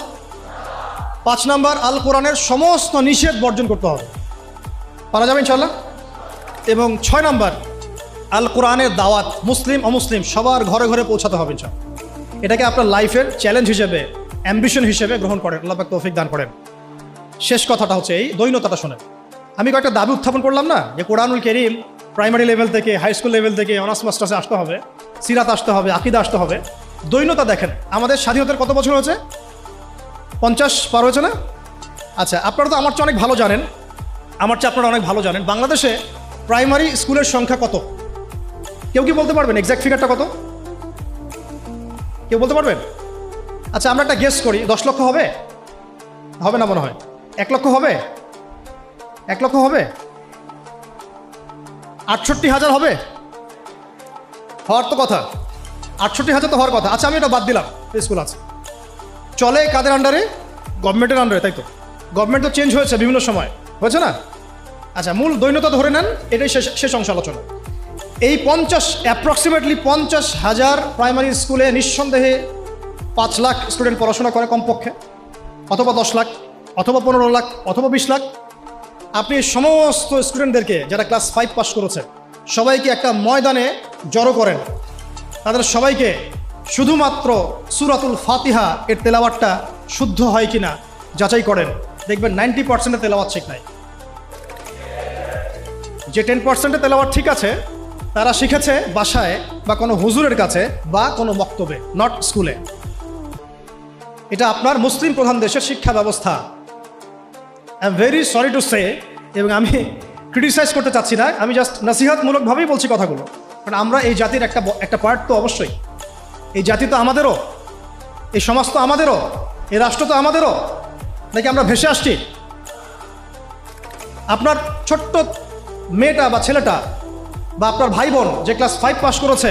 5 নাম্বার আল কোরআনের সমস্ত নিষেধ বর্জন করতে হবে। পারা যাবে ইনশাআল্লাহ? এবং 6 নাম্বার আল কোরআনের দাওয়াত মুসলিম অমুসলিম সবার ঘরে ঘরে পৌঁছাতে হবে ইনশাআল্লাহ। এটাকে আপনার লাইফের চ্যালেঞ্জ হিসেবে, অ্যাম্বিশন হিসেবে গ্রহণ করেন। আল্লাহ পাক তৌফিক দান করেন। শেষ কথাটা হচ্ছে এই দৈন্যতাটা শোনেন। আমি কয়েকটা দাবি উত্থাপন করলাম না, যে কোরআনুল কারীম প্রাইমারি লেভেল থেকে, হাই স্কুল লেভেল থেকে অনার্স মাস্টার্সে আসতে হবে, সিরাত আসতে হবে, আকীদা আসতে হবে। দৈন্যতা দেখেন, আমাদের স্বাধীনতার কত বছর হয়েছে? 50 পার হয়েছে না? আচ্ছা, আপনারা তো আমার চেয়ে অনেক ভালো জানেন, আমার চেয়ে আপনারা অনেক ভালো জানেন বাংলাদেশে প্রাইমারি স্কুলের সংখ্যা কত? কেউ কি বলতে পারবেন এক্স্যাক্ট ফিগারটা কত? কেউ বলতে পারবেন? আচ্ছা, আমরা একটা গেস করি। 10 লক্ষ হবে? হবে না মনে হয়। 1 লক্ষ হবে? 1 লক্ষ হবে? 68,000 হবে? হওয়ার তো কথা। 68,000 তো হওয়ার কথা। আচ্ছা, আমি এটা বাদ দিলাম। স্কুল আছে, চলে কাদের আন্ডারে? গভর্নমেন্টের আন্ডারে, তাই তো? গভর্নমেন্ট তো চেঞ্জ হয়েছে বিভিন্ন সময়, হয়েছে না? আচ্ছা, মূল দৈন্যতা ধরে নেন, এটাই শেষ অংশ আলোচনা। এই অ্যাপ্রক্সিমেটলি 50,000 প্রাইমারি স্কুলে নিঃসন্দেহে 5 লাখ স্টুডেন্ট পড়াশোনা করে কমপক্ষে, অথবা 10 লাখ, অথবা 15 লাখ, অথবা 20 লাখ। আপনি সমস্ত স্টুডেন্টদেরকে যারা ক্লাস 5 পাস করেছে সবাইকে একটা ময়দানে জড়ো করেন, তাদের সবাইকে শুধুমাত্র সূরাতুল ফাতিহা এর তেলাওয়াতটা শুদ্ধ হয় কিনা যাচাই করেন, দেখবেন 90% তেলাওয়াত ঠিক নাই। যে 10% তেলাওয়াত ঠিক আছে তারা শিখেছে বাসায় বা কোনো হুজুরের কাছে বা কোনো মক্তবে, নট স্কুলে। এটা আপনার মুসলিম প্রধান দেশের শিক্ষা ব্যবস্থা। I am very sorry to say, এবং আমি ক্রিটিসাইজ করতে চাচ্ছি না, আমি জাস্ট নসিহতমূলকভাবেই বলছি কথাগুলো। কারণ আমরা এই জাতির একটা পার্ট তো অবশ্যই। এই জাতি তো আমাদেরও, এই সমাজ তো আমাদেরও, এই রাষ্ট্র তো আমাদেরও, নাকি আমরা ভেসে আসছি? আপনার ছোট্ট মেয়েটা বা ছেলেটা বা আপনার ভাই বোন যে ক্লাস 5 পাস করেছে,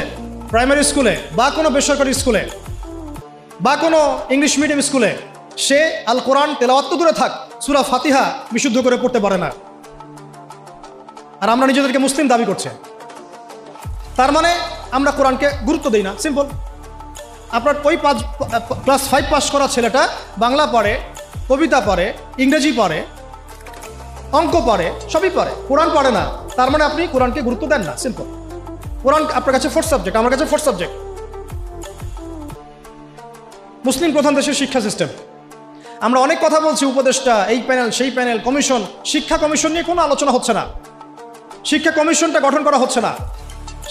প্রাইমারি স্কুলে বা কোনো বেসরকারি স্কুলে বা কোনো ইংলিশ মিডিয়াম স্কুলে সে আল কোরআন তেলাওয়াত তো দূরে থাক, সূরা ফাতিহা বিশুদ্ধ করে পড়তে পারে না। আর আমরা নিজেদেরকে মুসলিম দাবি করছি, তার মানে আমরা কোরআনকে গুরুত্ব দিই না। সিম্পল। আপনার ওই ক্লাস 5 পাস করা ছেলেটা বাংলা পারে, কবিতা পারে, ইংরেজি পারে, অঙ্ক পারে, সবই পারে, কোরআন পারে না, তার মানে আপনি কোরআনকে গুরুত্ব দেন না। সিম্পল। কোরআন আপনার কাছে ফোর্থ সাবজেক্ট, আমার কাছে ফোর্থ সাবজেক্ট। মুসলিম প্রধান দেশের শিক্ষা সিস্টেম, আমরা অনেক কথা বলছি, উপদেষ্টা, এই প্যানেল, সেই প্যানেল, কমিশন। শিক্ষা কমিশন নিয়ে কোনো আলোচনা হচ্ছে না, শিক্ষা কমিশনটা গঠন করা হচ্ছে না,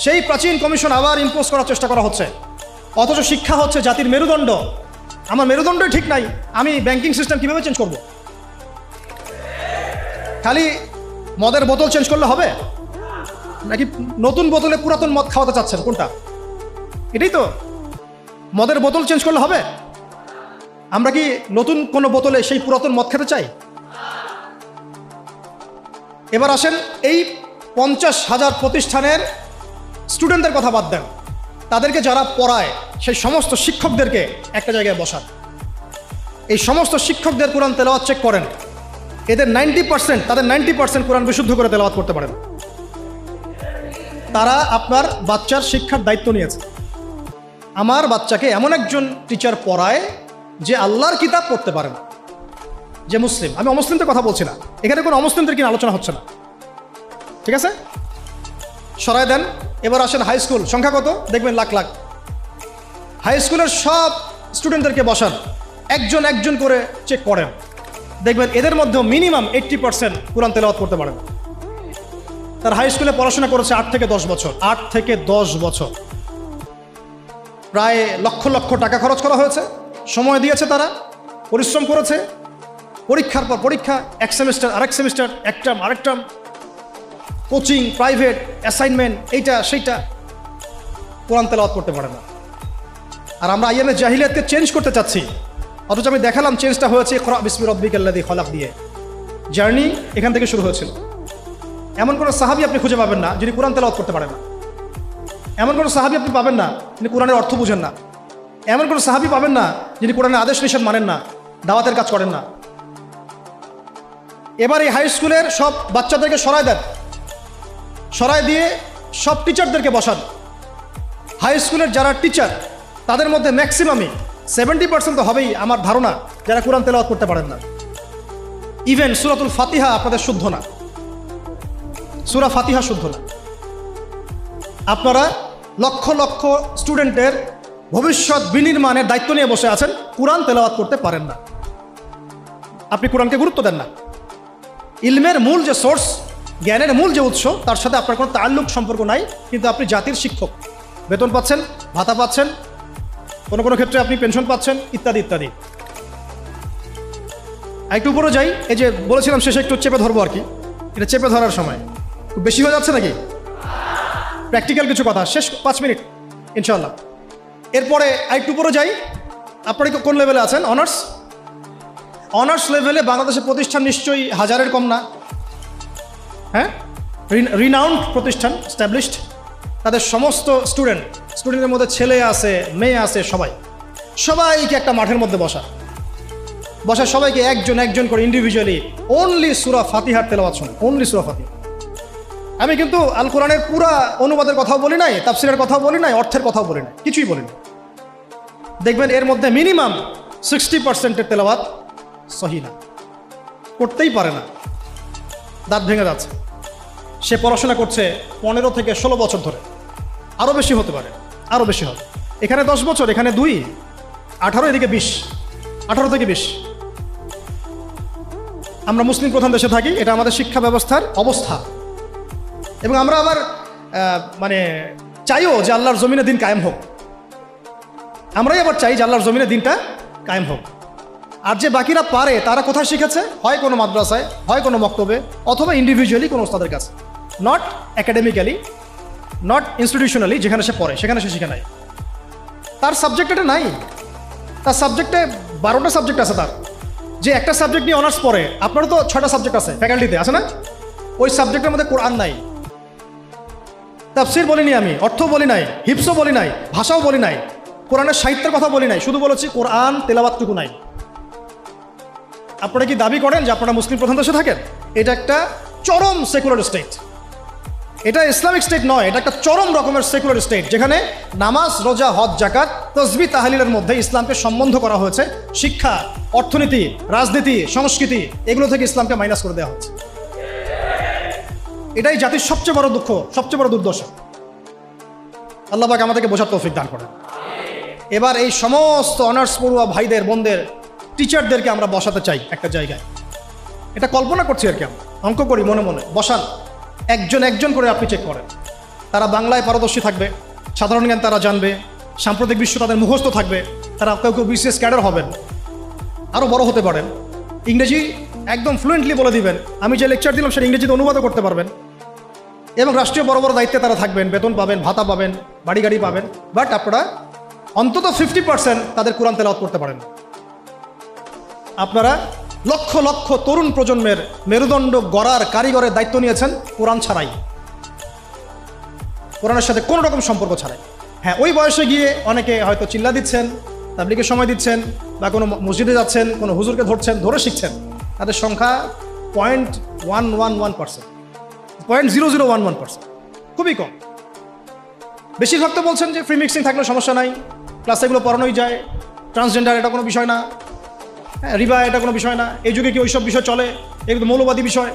সেই প্রাচীন কমিশন আবার ইম্পোজ করার চেষ্টা করা হচ্ছে। অথচ শিক্ষা হচ্ছে জাতির মেরুদণ্ড। আমার মেরুদণ্ডই ঠিক নাই, আমি ব্যাংকিং সিস্টেম কীভাবে চেঞ্জ করব? খালি মদের বোতল চেঞ্জ করলে হবে নাকি নতুন বোতলে পুরাতন মদ খাওয়াতে চাচ্ছেন? কোনটা? এটাই তো, মদের বোতল চেঞ্জ করলে হবে? আমরা কি নতুন কোনো বোতলে সেই পুরাতন মদ খেতে চাই? এবার আসেন, এই 50,000 প্রতিষ্ঠানের স্টুডেন্টদের কথা বাদ দেন, তাদেরকে যারা পড়ায় সেই সমস্ত শিক্ষকদেরকে একটা জায়গায় বসান। এই সমস্ত শিক্ষকদের কোরআন তেলাওয়াত চেক করেন, এদের 90% তাদের 90% কোরআন বিশুদ্ধ করে তেলাওয়াত করতে পারেন। তারা আপনার বাচ্চার শিক্ষার দায়িত্ব নিয়েছে। আমার বাচ্চাকে এমন একজন টিচার পড়ায় যে আল্লাহর কিতাব পড়তে পারে না, যে মুসলিম। আমি অমুসলিমদের কথা বলছি না, এখানে কোনো অমুসলিমদের কিনা আলোচনা হচ্ছে না, ঠিক আছে? সরাই দেন। এবার আসেন হাই স্কুল, সংখ্যা কত দেখবেন? লাখ লাখ। হাই স্কুলের সব স্টুডেন্টদেরকে বসান, একজন একজন করে চেক করেন, দেখবেন এদের মধ্যেও মিনিমাম 80% কোরআন তেলাওয়াত করতে পারে না। তার হাই স্কুলে পড়াশোনা করেছে 8 থেকে 10 বছর, 8 থেকে 10 বছর, প্রায় লক্ষ লক্ষ টাকা খরচ করা হয়েছে, সময় দিয়েছে, তারা পরিশ্রম করেছে, পরীক্ষার পর পরীক্ষা, এক সেমিস্টার আরেক সেমিস্টার, এক টার্ম আরেক টার্ম, কোচিং, প্রাইভেট, অ্যাসাইনমেন্ট, এইটা সেইটা, কোরআন তেলাওয়াত করতে পারে না। আর আমরা আইয়ামে জাহিলিয়াতকে চেঞ্জ করতে চাচ্ছি, অথচ আমি দেখালাম চেঞ্জটা হয়েছে ইকরা বিসমি রাব্বিকাল্লাযী খলাক দিয়ে। জার্নি এখান থেকে শুরু হয়েছিল। এমন কোনো সাহাবী আপনি খুঁজে পাবেন না যিনি কোরআন তেলাওয়াত করতে পারেন না। এমন কোনো সাহাবী আপনি পাবেন না যিনি কোরআনের অর্থ বুঝেন না। এমন কোনো সাহাবী পাবেন না যিনি কোরআনের আদেশ নিষেধ মানেন না, দাওয়াতের কাজ করেন না। এবার এই হাই স্কুলের সব বাচ্চাদেরকে সরায় দেন, সরাই দিয়ে সব টিচারদেরকে বসান। হাই স্কুলের যারা টিচার তাদের মধ্যে ম্যাক্সিমামই 70% তো হবেই আমার ধারণা যারা কোরআন তেলাওয়াত করতে পারেন না। ইভেন সূরাতুল ফাতিহা আপনাদের শুদ্ধ না, সূরা ফাতিহা শুদ্ধ না। আপনারা লক্ষ লক্ষ স্টুডেন্টের ভবিষ্যৎ বিনির্মাণের দায়িত্ব নিয়ে বসে আছেন, কোরআন তেলাওয়াত করতে পারেন না। আপনি কোরআনকে গুরুত্ব দেন না। ইলমের মূল যে সোর্স, জ্ঞানের মূল যে উৎস, তার সাথে আপনার কোনো তাল্লুক সম্পর্ক নাই, কিন্তু আপনি জাতির শিক্ষক, বেতন পাচ্ছেন, ভাতা পাচ্ছেন, কোনো কোনো ক্ষেত্রে আপনি পেনশন পাচ্ছেন, ইত্যাদি ইত্যাদি। একটু উপরে যাই, এই যে বলেছিলাম শেষে একটু চেপে ধরবো আর কি, এটা চেপে ধরার সময় খুব বেশি হয়ে যাচ্ছে নাকি? প্র্যাকটিক্যাল কিছু কথা, শেষ 5 মিনিট ইনশাআল্লাহ। এরপরে একটু উপরে যাই, আপনারা কোন লেভেলে আছেন? অনার্স। অনার্স লেভেলে বাংলাদেশের প্রতিষ্ঠান নিশ্চয়ই 1000-এর কম না? হ্যাঁ, রিনাউন্ড প্রতিষ্ঠান, স্ট্যাবলিশড। তাদের সমস্ত স্টুডেন্টের মধ্যে ছেলে আছে, মেয়ে আছে, সবাইকে একটা মাঠের মধ্যে বসা সবাইকে একজন একজন করে ইন্ডিভিজুয়ালি অনলি সূরা ফাতিহার তেলাওয়াত শোনে, অনলি সূরা ফাতিহা। আমি কিন্তু আল কোরআনের পুরা অনুবাদের কথাও বলি নাই, তাফসিরের কথাও বলি নাই, অর্থের কথাও বলি নাই, কিছুই বলি না। দেখবেন এর মধ্যে মিনিমাম 60%-এর তেলাওয়াত সহি না, করতেই পারে না, দাঁত ভেঙে যাচ্ছে। সে পড়াশোনা করছে 15 থেকে 16 বছর ধরে, আরও বেশি হতে পারে, আরও বেশি হবে। এখানে 10 বছর, এখানে 2, 18, এদিকে 20, 18 থেকে 20। আমরা মুসলিম প্রধান দেশে থাকি, এটা আমাদের শিক্ষা ব্যবস্থার অবস্থা। এবং আমরা আবার চাইও যে আল্লাহর জমিনে দিন কায়েম হোক। আমরাই আবার চাই যে আল্লাহর জমিনে দিনটা কায়েম হোক। আর যে বাকিরা পারে তারা কোথায় শিখেছে? হয় কোনো মাদ্রাসায়, হয় কোনো মক্তবে, অথবা ইন্ডিভিজুয়ালি কোনো ওস্তাদের কাছে, নট একাডেমিক্যালি, নট ইনস্টিটিউশনালি। যেখানে সে পড়ে সেখানে সে শিখে নাই, তার সাবজেক্ট এটা নাই। তার সাবজেক্টে 12টা সাবজেক্ট আছে তার। যে একটা সাবজেক্ট নিয়ে অনার্স পড়ে, আপনারও তো 6টা সাবজেক্ট আছে ফ্যাকাল্টিতে, আছে না? ওই সাবজেক্টের মধ্যে কোরআন নাই, তাফসীর বলিনি, আমি অর্থ বলি নাই, হিফসও বলি নাই, ভাষাও বলি নাই, কোরআনের সাহিত্যের কথা বলি নাই, শুধু বলেছি কোরআন তেলাওয়াতটুকু নাই। আপনারা কি দাবি করেন যে আপনারা মুসলিম প্রধান দেশে থাকেন? এটা একটা চরম সেকুলার স্টেট, এটা ইসলামিক স্টেট নয়, এটা একটা চরম রকমের সেকুলার স্টেট, যেখানে নামাজ, রোজা, হজ, জাকাত, তসবিহ, তাহলিলের মধ্যে ইসলামকে সম্বন্ধ করা হয়েছে। শিক্ষা, অর্থনীতি, রাজনীতি, সংস্কৃতি, এগুলো থেকে ইসলামকে মাইনাস করে দেওয়া হচ্ছে। এটাই জাতির সবচেয়ে বড় দুঃখ, সবচেয়ে বড় দুর্দশা। আল্লাহ পাক আমাদেরকে বোঝার তৌফিক দান করেন। এবার এই সমস্ত অনার্স পড়ুয়া ভাইদের, বোনদের, টিচারদেরকে আমরা বসাতে চাই একটা জায়গায়। এটা কল্পনা করছি আর কি, আমরা অঙ্ক করি মনে মনে। বসান, একজন একজন করে আপনি চেক করেন। তারা বাংলায় পারদর্শী থাকবে, সাধারণ জ্ঞান তারা জানবে, সাম্প্রতিক বিশ্ব তাদের মুখস্থ থাকবে, তারা কেউ কেউ বিসিএস ক্যাডার হবেন, আরও বড় হতে পারেন। ইংরেজি একদম ফ্লুয়েন্টলি বলে দিবেন, আমি যে লেকচার দিলাম সেটা ইংরেজিতে অনুবাদও করতে পারবেন, এবং রাষ্ট্রীয় বড় বড় দায়িত্বে তারা থাকবেন, বেতন পাবেন, ভাতা পাবেন, বাড়ি গাড়ি পাবেন। বাট আপনারা অন্তত 50% তাদের কোরআন তেলাওয়াত করতে পারেন। আপনারা লক্ষ লক্ষ তরুণ প্রজন্মের মেরুদণ্ড গড়ার কারিগরের দায়িত্ব নিয়েছেন কোরআন ছাড়াই, কোরআনের সাথে কোনো রকম সম্পর্ক ছাড়াই। হ্যাঁ, ওই বয়সে গিয়ে অনেকে হয়তো চিল্লা দিচ্ছেন, তাবলীগের সময় দিচ্ছেন, বা কোনো মসজিদে যাচ্ছেন, কোনো হুজুরকে ধরছেন, ধরে শিখছেন। তাদের সংখ্যা 0.111%, 0.0011%, খুবই কম। বেশিরভাগ তো বলছেন যে ফ্রি মিক্সিং থাকলে সমস্যা নাই, ক্লাসে এগুলো পড়ানোই যায়, ট্রান্সজেন্ডার এটা কোনো বিষয় না, হ্যাঁ, রিবা এটা কোনো বিষয় না, এই যুগে কি ওইসব বিষয় চলে, এগুলো মৌলবাদী বিষয়,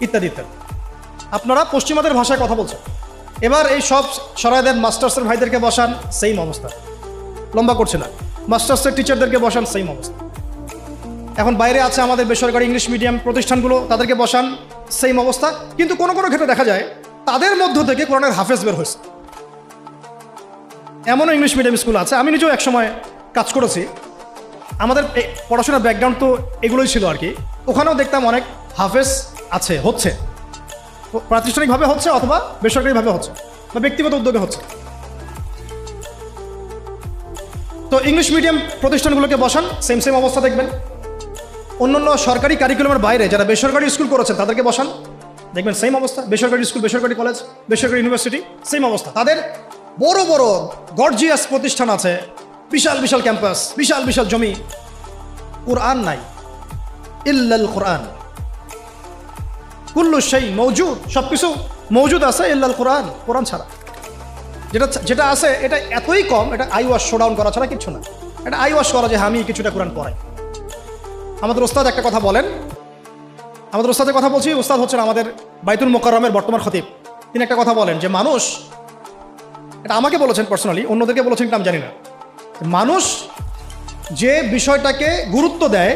ইত্যাদি ইত্যাদি। আপনারা পশ্চিমাদের ভাষায় কথা বলছেন। এবার এই সব সরাই দেন, মাস্টার্সের ভাইদেরকে বসান, সেম অবস্থা। লম্বা করছে না, মাস্টার্সের টিচারদেরকে বসান, সেম অবস্থা। এখন বাইরে আছে আমাদের বেসরকারি ইংলিশ মিডিয়াম প্রতিষ্ঠানগুলো, তাদেরকে বসান, সেম অবস্থা। কিন্তু কোনো কোনো ক্ষেত্রে দেখা যায় তাদের মধ্য থেকে কোরআনের হাফেজ বের হয়েছে। এমনও ইংলিশ মিডিয়াম স্কুল আছে, আমি নিজেও একসময় কাজ করেছি, আমাদের পড়াশোনার ব্যাকগ্রাউন্ড তো এগুলোই ছিল আর কি। ওখানেও দেখতাম অনেক হাফেজ আছে, হচ্ছে, প্রাতিষ্ঠানিকভাবে হচ্ছে অথবা বেসরকারিভাবে হচ্ছে বা ব্যক্তিগত উদ্যোগে হচ্ছে। তো ইংলিশ মিডিয়াম প্রতিষ্ঠানগুলোকে বসান, সেম সেম অবস্থা দেখবেন। অন্যান্য সরকারি কারিকুলামের বাইরে যারা বেসরকারি স্কুল করেছেন তাদেরকে বসান, দেখবেন সেম অবস্থা। বেসরকারি স্কুল, বেসরকারি কলেজ, বেসরকারি ইউনিভার্সিটি, সেম অবস্থা। তাদের বড় বড় গর্জিয়াস প্রতিষ্ঠান আছে, বিশাল বিশাল ক্যাম্পাস, বিশাল বিশাল জমি, কুরআন নাই। ইল্লাল কুরআন, কুল্লু শাই মওজুদ, সব কিছু মওজুদ আছে ইল্লাল কুরআন, কোরআন ছাড়া। যেটা আছে এটা এতই কম, এটা আই ওয়াশ শোডাউন করা ছাড়া কিছু না। এটা আই ওয়াশ করা যে আমি কিছুটা কোরআন পড়াই। আমাদের ওস্তাদ একটা কথা বলেন, আমাদের ওস্তাদের কথা বলছি, ওস্তাদ হচ্ছেন আমাদের বাইতুল মোকাররমের বর্তমান খতিব। তিনি একটা কথা বলেন যে মানুষ, এটা আমাকে বলেছেন পার্সোনালি, অন্যদেরকে বলেছেন কিনা আমি জানি না, মানুষ যে বিষয়টাকে গুরুত্ব দেয়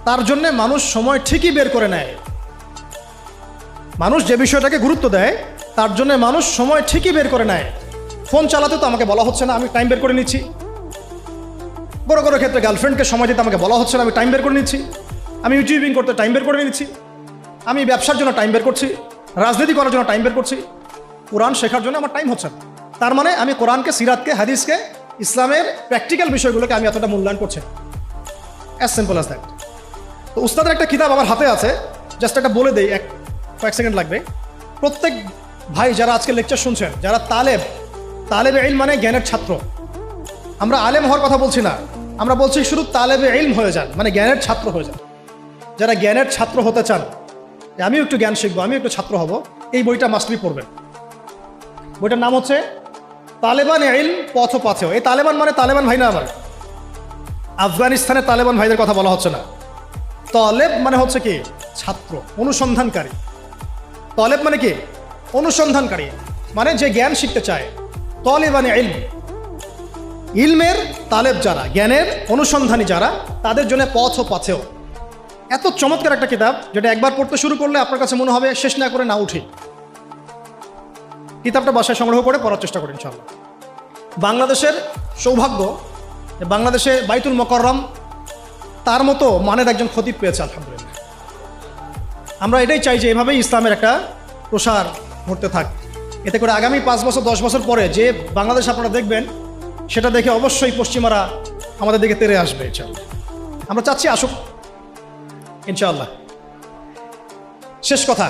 তার জন্যে মানুষ সময় ঠিকই বের করে নেয়। মানুষ যে বিষয়টাকে গুরুত্ব দেয় তার জন্য মানুষ সময় ঠিকই বের করে নেয়। ফোন চালাতে তো আমাকে বলা হচ্ছে না, আমি টাইম বের করে নিচ্ছি। বড় বড় ক্ষেত্রে গার্লফ্রেন্ডকে সময় দিতে আমাকে বলা হচ্ছে না, আমি টাইম বের করে নিচ্ছি। আমি ইউটিউবিং করতে টাইম বের করে নিচ্ছি, আমি ব্যবসার জন্য টাইম বের করছি, রাজনীতি করার জন্য টাইম বের করছি, কোরআন শেখার জন্য আমার টাইম হচ্ছে না। তার মানে আমি কোরআনকে, সিরাতকে, হাদিসকে, ইসলামের প্র্যাকটিক্যাল বিষয়গুলোকে আমি এতটা মূল্যায়ন করছি। As simple as that. তো উস্তাদের একটা কিতাব আমার হাতে আছে, জাস্ট একটা বলে দেই, কয়েক সেকেন্ড লাগবে। প্রত্যেক ভাই যারা আজকে লেকচার শুনছেন, যারা তালেবে ইলম মানে জ্ঞানের ছাত্র, আমরা আলেম হওয়ার কথা বলছি না, আমরা বলছি শুধু তালেবে ইলম হয়ে যান, মানে জ্ঞানের ছাত্র হয়ে যান। যারা জ্ঞানের ছাত্র হতে চান, আমিও একটু জ্ঞান শিখবো, আমিও একটু ছাত্র হব, এই বইটা মাস্টলি পড়বেন। বইটার নাম হচ্ছে তালেবান ইলম পথ পাথেয়। এই তালেবান মানে তালেবান ভাই না, আমার আফগানিস্তানের তালেবান ভাইদের কথা বলা হচ্ছে না। তলেব মানে হচ্ছে কি, ছাত্র, অনুসন্ধানকারী। তলেব মানে কি, অনুসন্ধানকারী, মানে যে জ্ঞান শিখতে চায়। তলেবান ইলম, ইলমের তালেব যারা, জ্ঞানের অনুসন্ধানী যারা, তাদের জন্য পথ ও পাথেয়। এত চমৎকার একটা কিতাব, যেটা একবার পড়তে শুরু করলে আপনার কাছে মনে হবে শেষ না করে না উঠি। কিতাবটা বাসায় সংগ্রহ করে পড়ার চেষ্টা করেন ইনশাআল্লাহ। বাংলাদেশের সৌভাগ্য, বাংলাদেশে বাইতুল মোকাররম তার মতো মানের একজন খতিব পেয়েছে, আলহামদুলিল্লাহ। আমরা এটাই চাই যে এভাবেই ইসলামের একটা প্রসার ঘটতে থাক। এতে করে আগামী 5 বছর 10 বছর পরে যে বাংলাদেশ আপনারা দেখবেন, সেটা দেখে অবশ্যই পশ্চিমারা আমাদের দিকে তেড়ে আসবে ইনশাআল্লাহ। আমরা চাচ্ছি আসুক ইনশাআল্লাহ। শেষ কথা,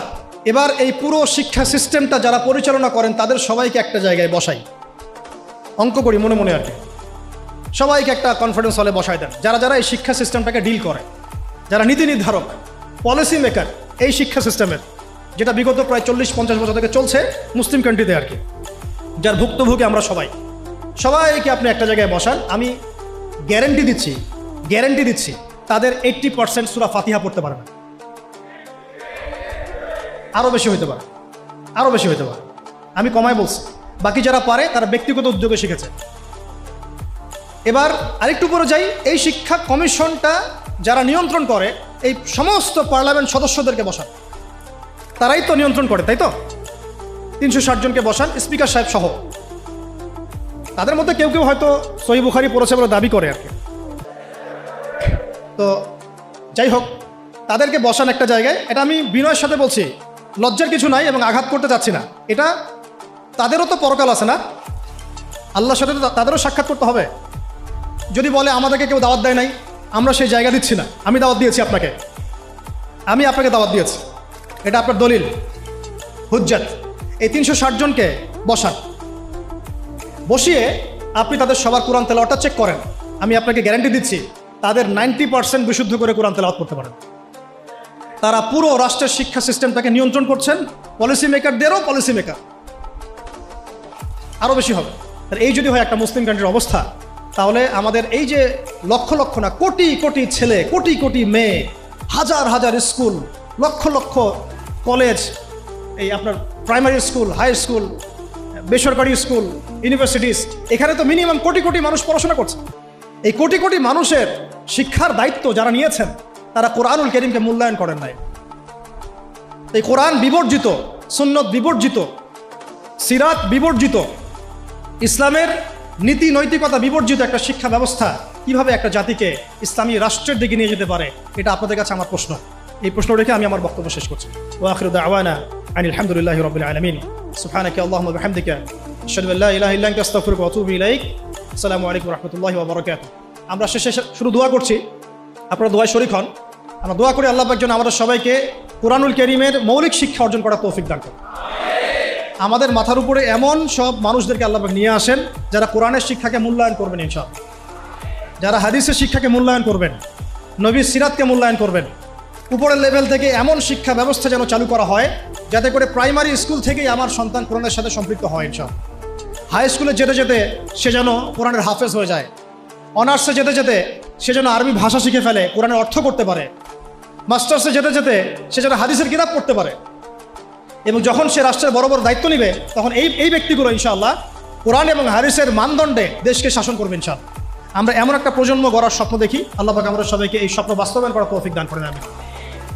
এবার এই পুরো শিক্ষা সিস্টেমটা যারা পরিচালনা করেন তাদের সবাইকে একটা জায়গায় বসাই, অঙ্ক করি মনে মনে আর কি, সবাইকে একটা কনফারেন্স হলে বসায় দেন, যারা যারা এই শিক্ষা সিস্টেমটাকে ডিল করে, যারা নীতি নির্ধারক, পলিসি মেকার এই শিক্ষা সিস্টেমের, যেটা বিগত প্রায় 40-50 বছর থেকে চলছে মুসলিম কান্ট্রিতে আর কি, যার ভুক্তভোগী আমরা সবাইকে আপনি একটা জায়গায় বসান। আমি গ্যারেন্টি দিচ্ছি তাদের 80% সূরা ফাতিহা পড়তে পারে না, আরও বেশি হইতে পারে। আমি কমায় বলছি, বাকি যারা পারে তারা ব্যক্তিগত উদ্যোগে শিখেছে। এবার আরেকটু পরে যাই, এই শিক্ষা কমিশনটা যারা নিয়ন্ত্রণ করে এই সমস্ত পার্লামেন্ট সদস্যদেরকে বসান, তারাই তো নিয়ন্ত্রণ করে, তাই তো? 360 জনকে বসান, স্পিকার সাহেব সহ। তাদের মধ্যে কেউ কেউ হয়তো সহিহ বুখারী পড়েছে বলে দাবি করে আর কি। তো যাই হোক, তাদেরকে বসান একটা জায়গায়। এটা আমি বিনয়ের সাথে বলছি, লজ্জার কিছু নাই এবং আঘাত করতে যাচ্ছি না। এটা তাদেরও তো পরকাল আছে না, আল্লাহর সাথে তো তাদেরও সাক্ষাৎ করতে হবে। যদি বলে আমাদেরকে কেউ দাওয়াত দেয় নাই, আমরা সেই জায়গা দিচ্ছি না, আমি দাওয়াত দিয়েছি আপনাকে, আমি আপনাকে দাওয়াত দিয়েছি, এটা আপনার দলিল, হুজ্জাত। এই 360 জনকে বসান, বসিয়ে আপনি তাদের সবার কোরআন তেলাওয়াতটা চেক করেন। আমি আপনাকে গ্যারান্টি দিচ্ছি তাদের 90% বিশুদ্ধ করে কোরআন তেলাওয়াত করতে পারেন। তারা পুরো রাষ্ট্রের শিক্ষা সিস্টেমটাকে নিয়ন্ত্রণ করছেন, পলিসি মেকারদেরও পলিসি মেকার, আরও বেশি হবে। আর এই যদি হয় একটা মুসলিম কান্ট্রির অবস্থা, তাহলে আমাদের এই যে লক্ষ লক্ষ না কোটি কোটি ছেলে, কোটি কোটি মেয়ে, হাজার হাজার স্কুল, লক্ষ লক্ষ কলেজ, এই আপনার প্রাইমারি স্কুল, হাই স্কুল, বেসরকারি স্কুল, ইউনিভার্সিটিস, এখানে তো মিনিমাম কোটি কোটি মানুষ পড়াশোনা করছে। এই কোটি কোটি মানুষের শিক্ষার দায়িত্ব যারা নিয়েছেন তারা কোরআনুল কারীমকে মূল্যায়ন করেন নাই। এই কোরআন বিবর্জিত, সুন্নত বিবর্জিত, সিরাত বিবর্জিত, ইসলামের নীতি নৈতিকতা বিবর্জিত একটা শিক্ষা ব্যবস্থা কিভাবে একটা জাতিকে ইসলামী রাষ্ট্রের দিকে নিয়ে যেতে পারে, এটা আপনাদের কাছে আমার প্রশ্ন। এই প্রশ্ন রেখে আমি আমার বক্তব্য শেষ করছি। ওয়া আখিরু দাওয়ানা আনিল হামদুলিল্লাহি রাব্বিল আলামিন। সুবহানাকা আল্লাহুম্মা ওয়া বিহামদিকা আশহাদু আল্লা ইলাহা ইল্লা আনতা আস্তাগফিরুকা ওয়া আতুবু ইলাইক। আসসালামু আলাইকুম ওয়া রাহমাতুল্লাহি ওয়া বারাকাতুহু। আমরা শেষে শুরু দোয়া করছি, আপনারা দোয়ায় শরীক হন। আমরা দোয়া করি আল্লাহ পাক যেন আমাদের সবাইকে কোরআনুল কারীমের মৌলিক শিক্ষা অর্জন করার তৌফিক দান করেন। আমাদের মাথার উপরে এমন সব মানুষদেরকে আল্লাহ পাক নিয়ে আসেন যারা কোরআনের শিক্ষাকে মূল্যায়ন করবেন ইনশাআল্লাহ, যারা হাদিসের শিক্ষাকে মূল্যায়ন করবেন, নবীর সিরাতকে মূল্যায়ন করবেন। উপরের লেভেল থেকে এমন শিক্ষা ব্যবস্থা যেন চালু করা হয় যাতে করে প্রাইমারি স্কুল থেকেই আমার সন্তান কোরআনের সাথে সম্পৃক্ত হয় ইনশাআল্লাহ। হাই স্কুলে যেতে যেতে সে যেন কোরআনের হাফেজ হয়ে যায়, অনার্সে যেতে যেতে সে যেন আরবি ভাষা শিখে ফেলে, কোরআনের অর্থ করতে পারে, মাস্টার্সে যেতে যেতে সে যেন হাদিসের কিতাব পড়তে পারে। এবং যখন সে রাষ্ট্রের বড় বড় দায়িত্ব নেবে তখন এই ব্যক্তিগুলো ইনশাআল্লাহ কোরআন এবং হাদিসের মানদণ্ডে দেশকে শাসন করবে ইনশাআল্লাহ। আমরা এমন একটা প্রজন্ম গড়ার স্বপ্ন দেখি, আল্লাহ পাক আমাদের সবাইকে এই স্বপ্ন বাস্তবায়ন করার তৌফিক দান করেন। আমি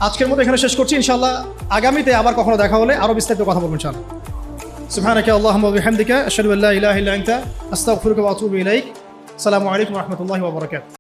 আজকের মতো এখানে শেষ করছি। ইনশাআল্লাহ আগামীতে আবার কখনো দেখা হলে আরও বিস্তারিত কথা বলবো ইনশাআল্লাহ। সুবহানাকা আল্লাহুম্মা ওয়া বিহামদিকা আশহাদু আল্লা ইলাহা ইল্লা আনতা আস্তাগফিরুকা ওয়া আতুবু ইলাইক। আসসালামু আলাইকুম ওয়া রাহমাতুল্লাহি ওয়া বারাকাতুহু।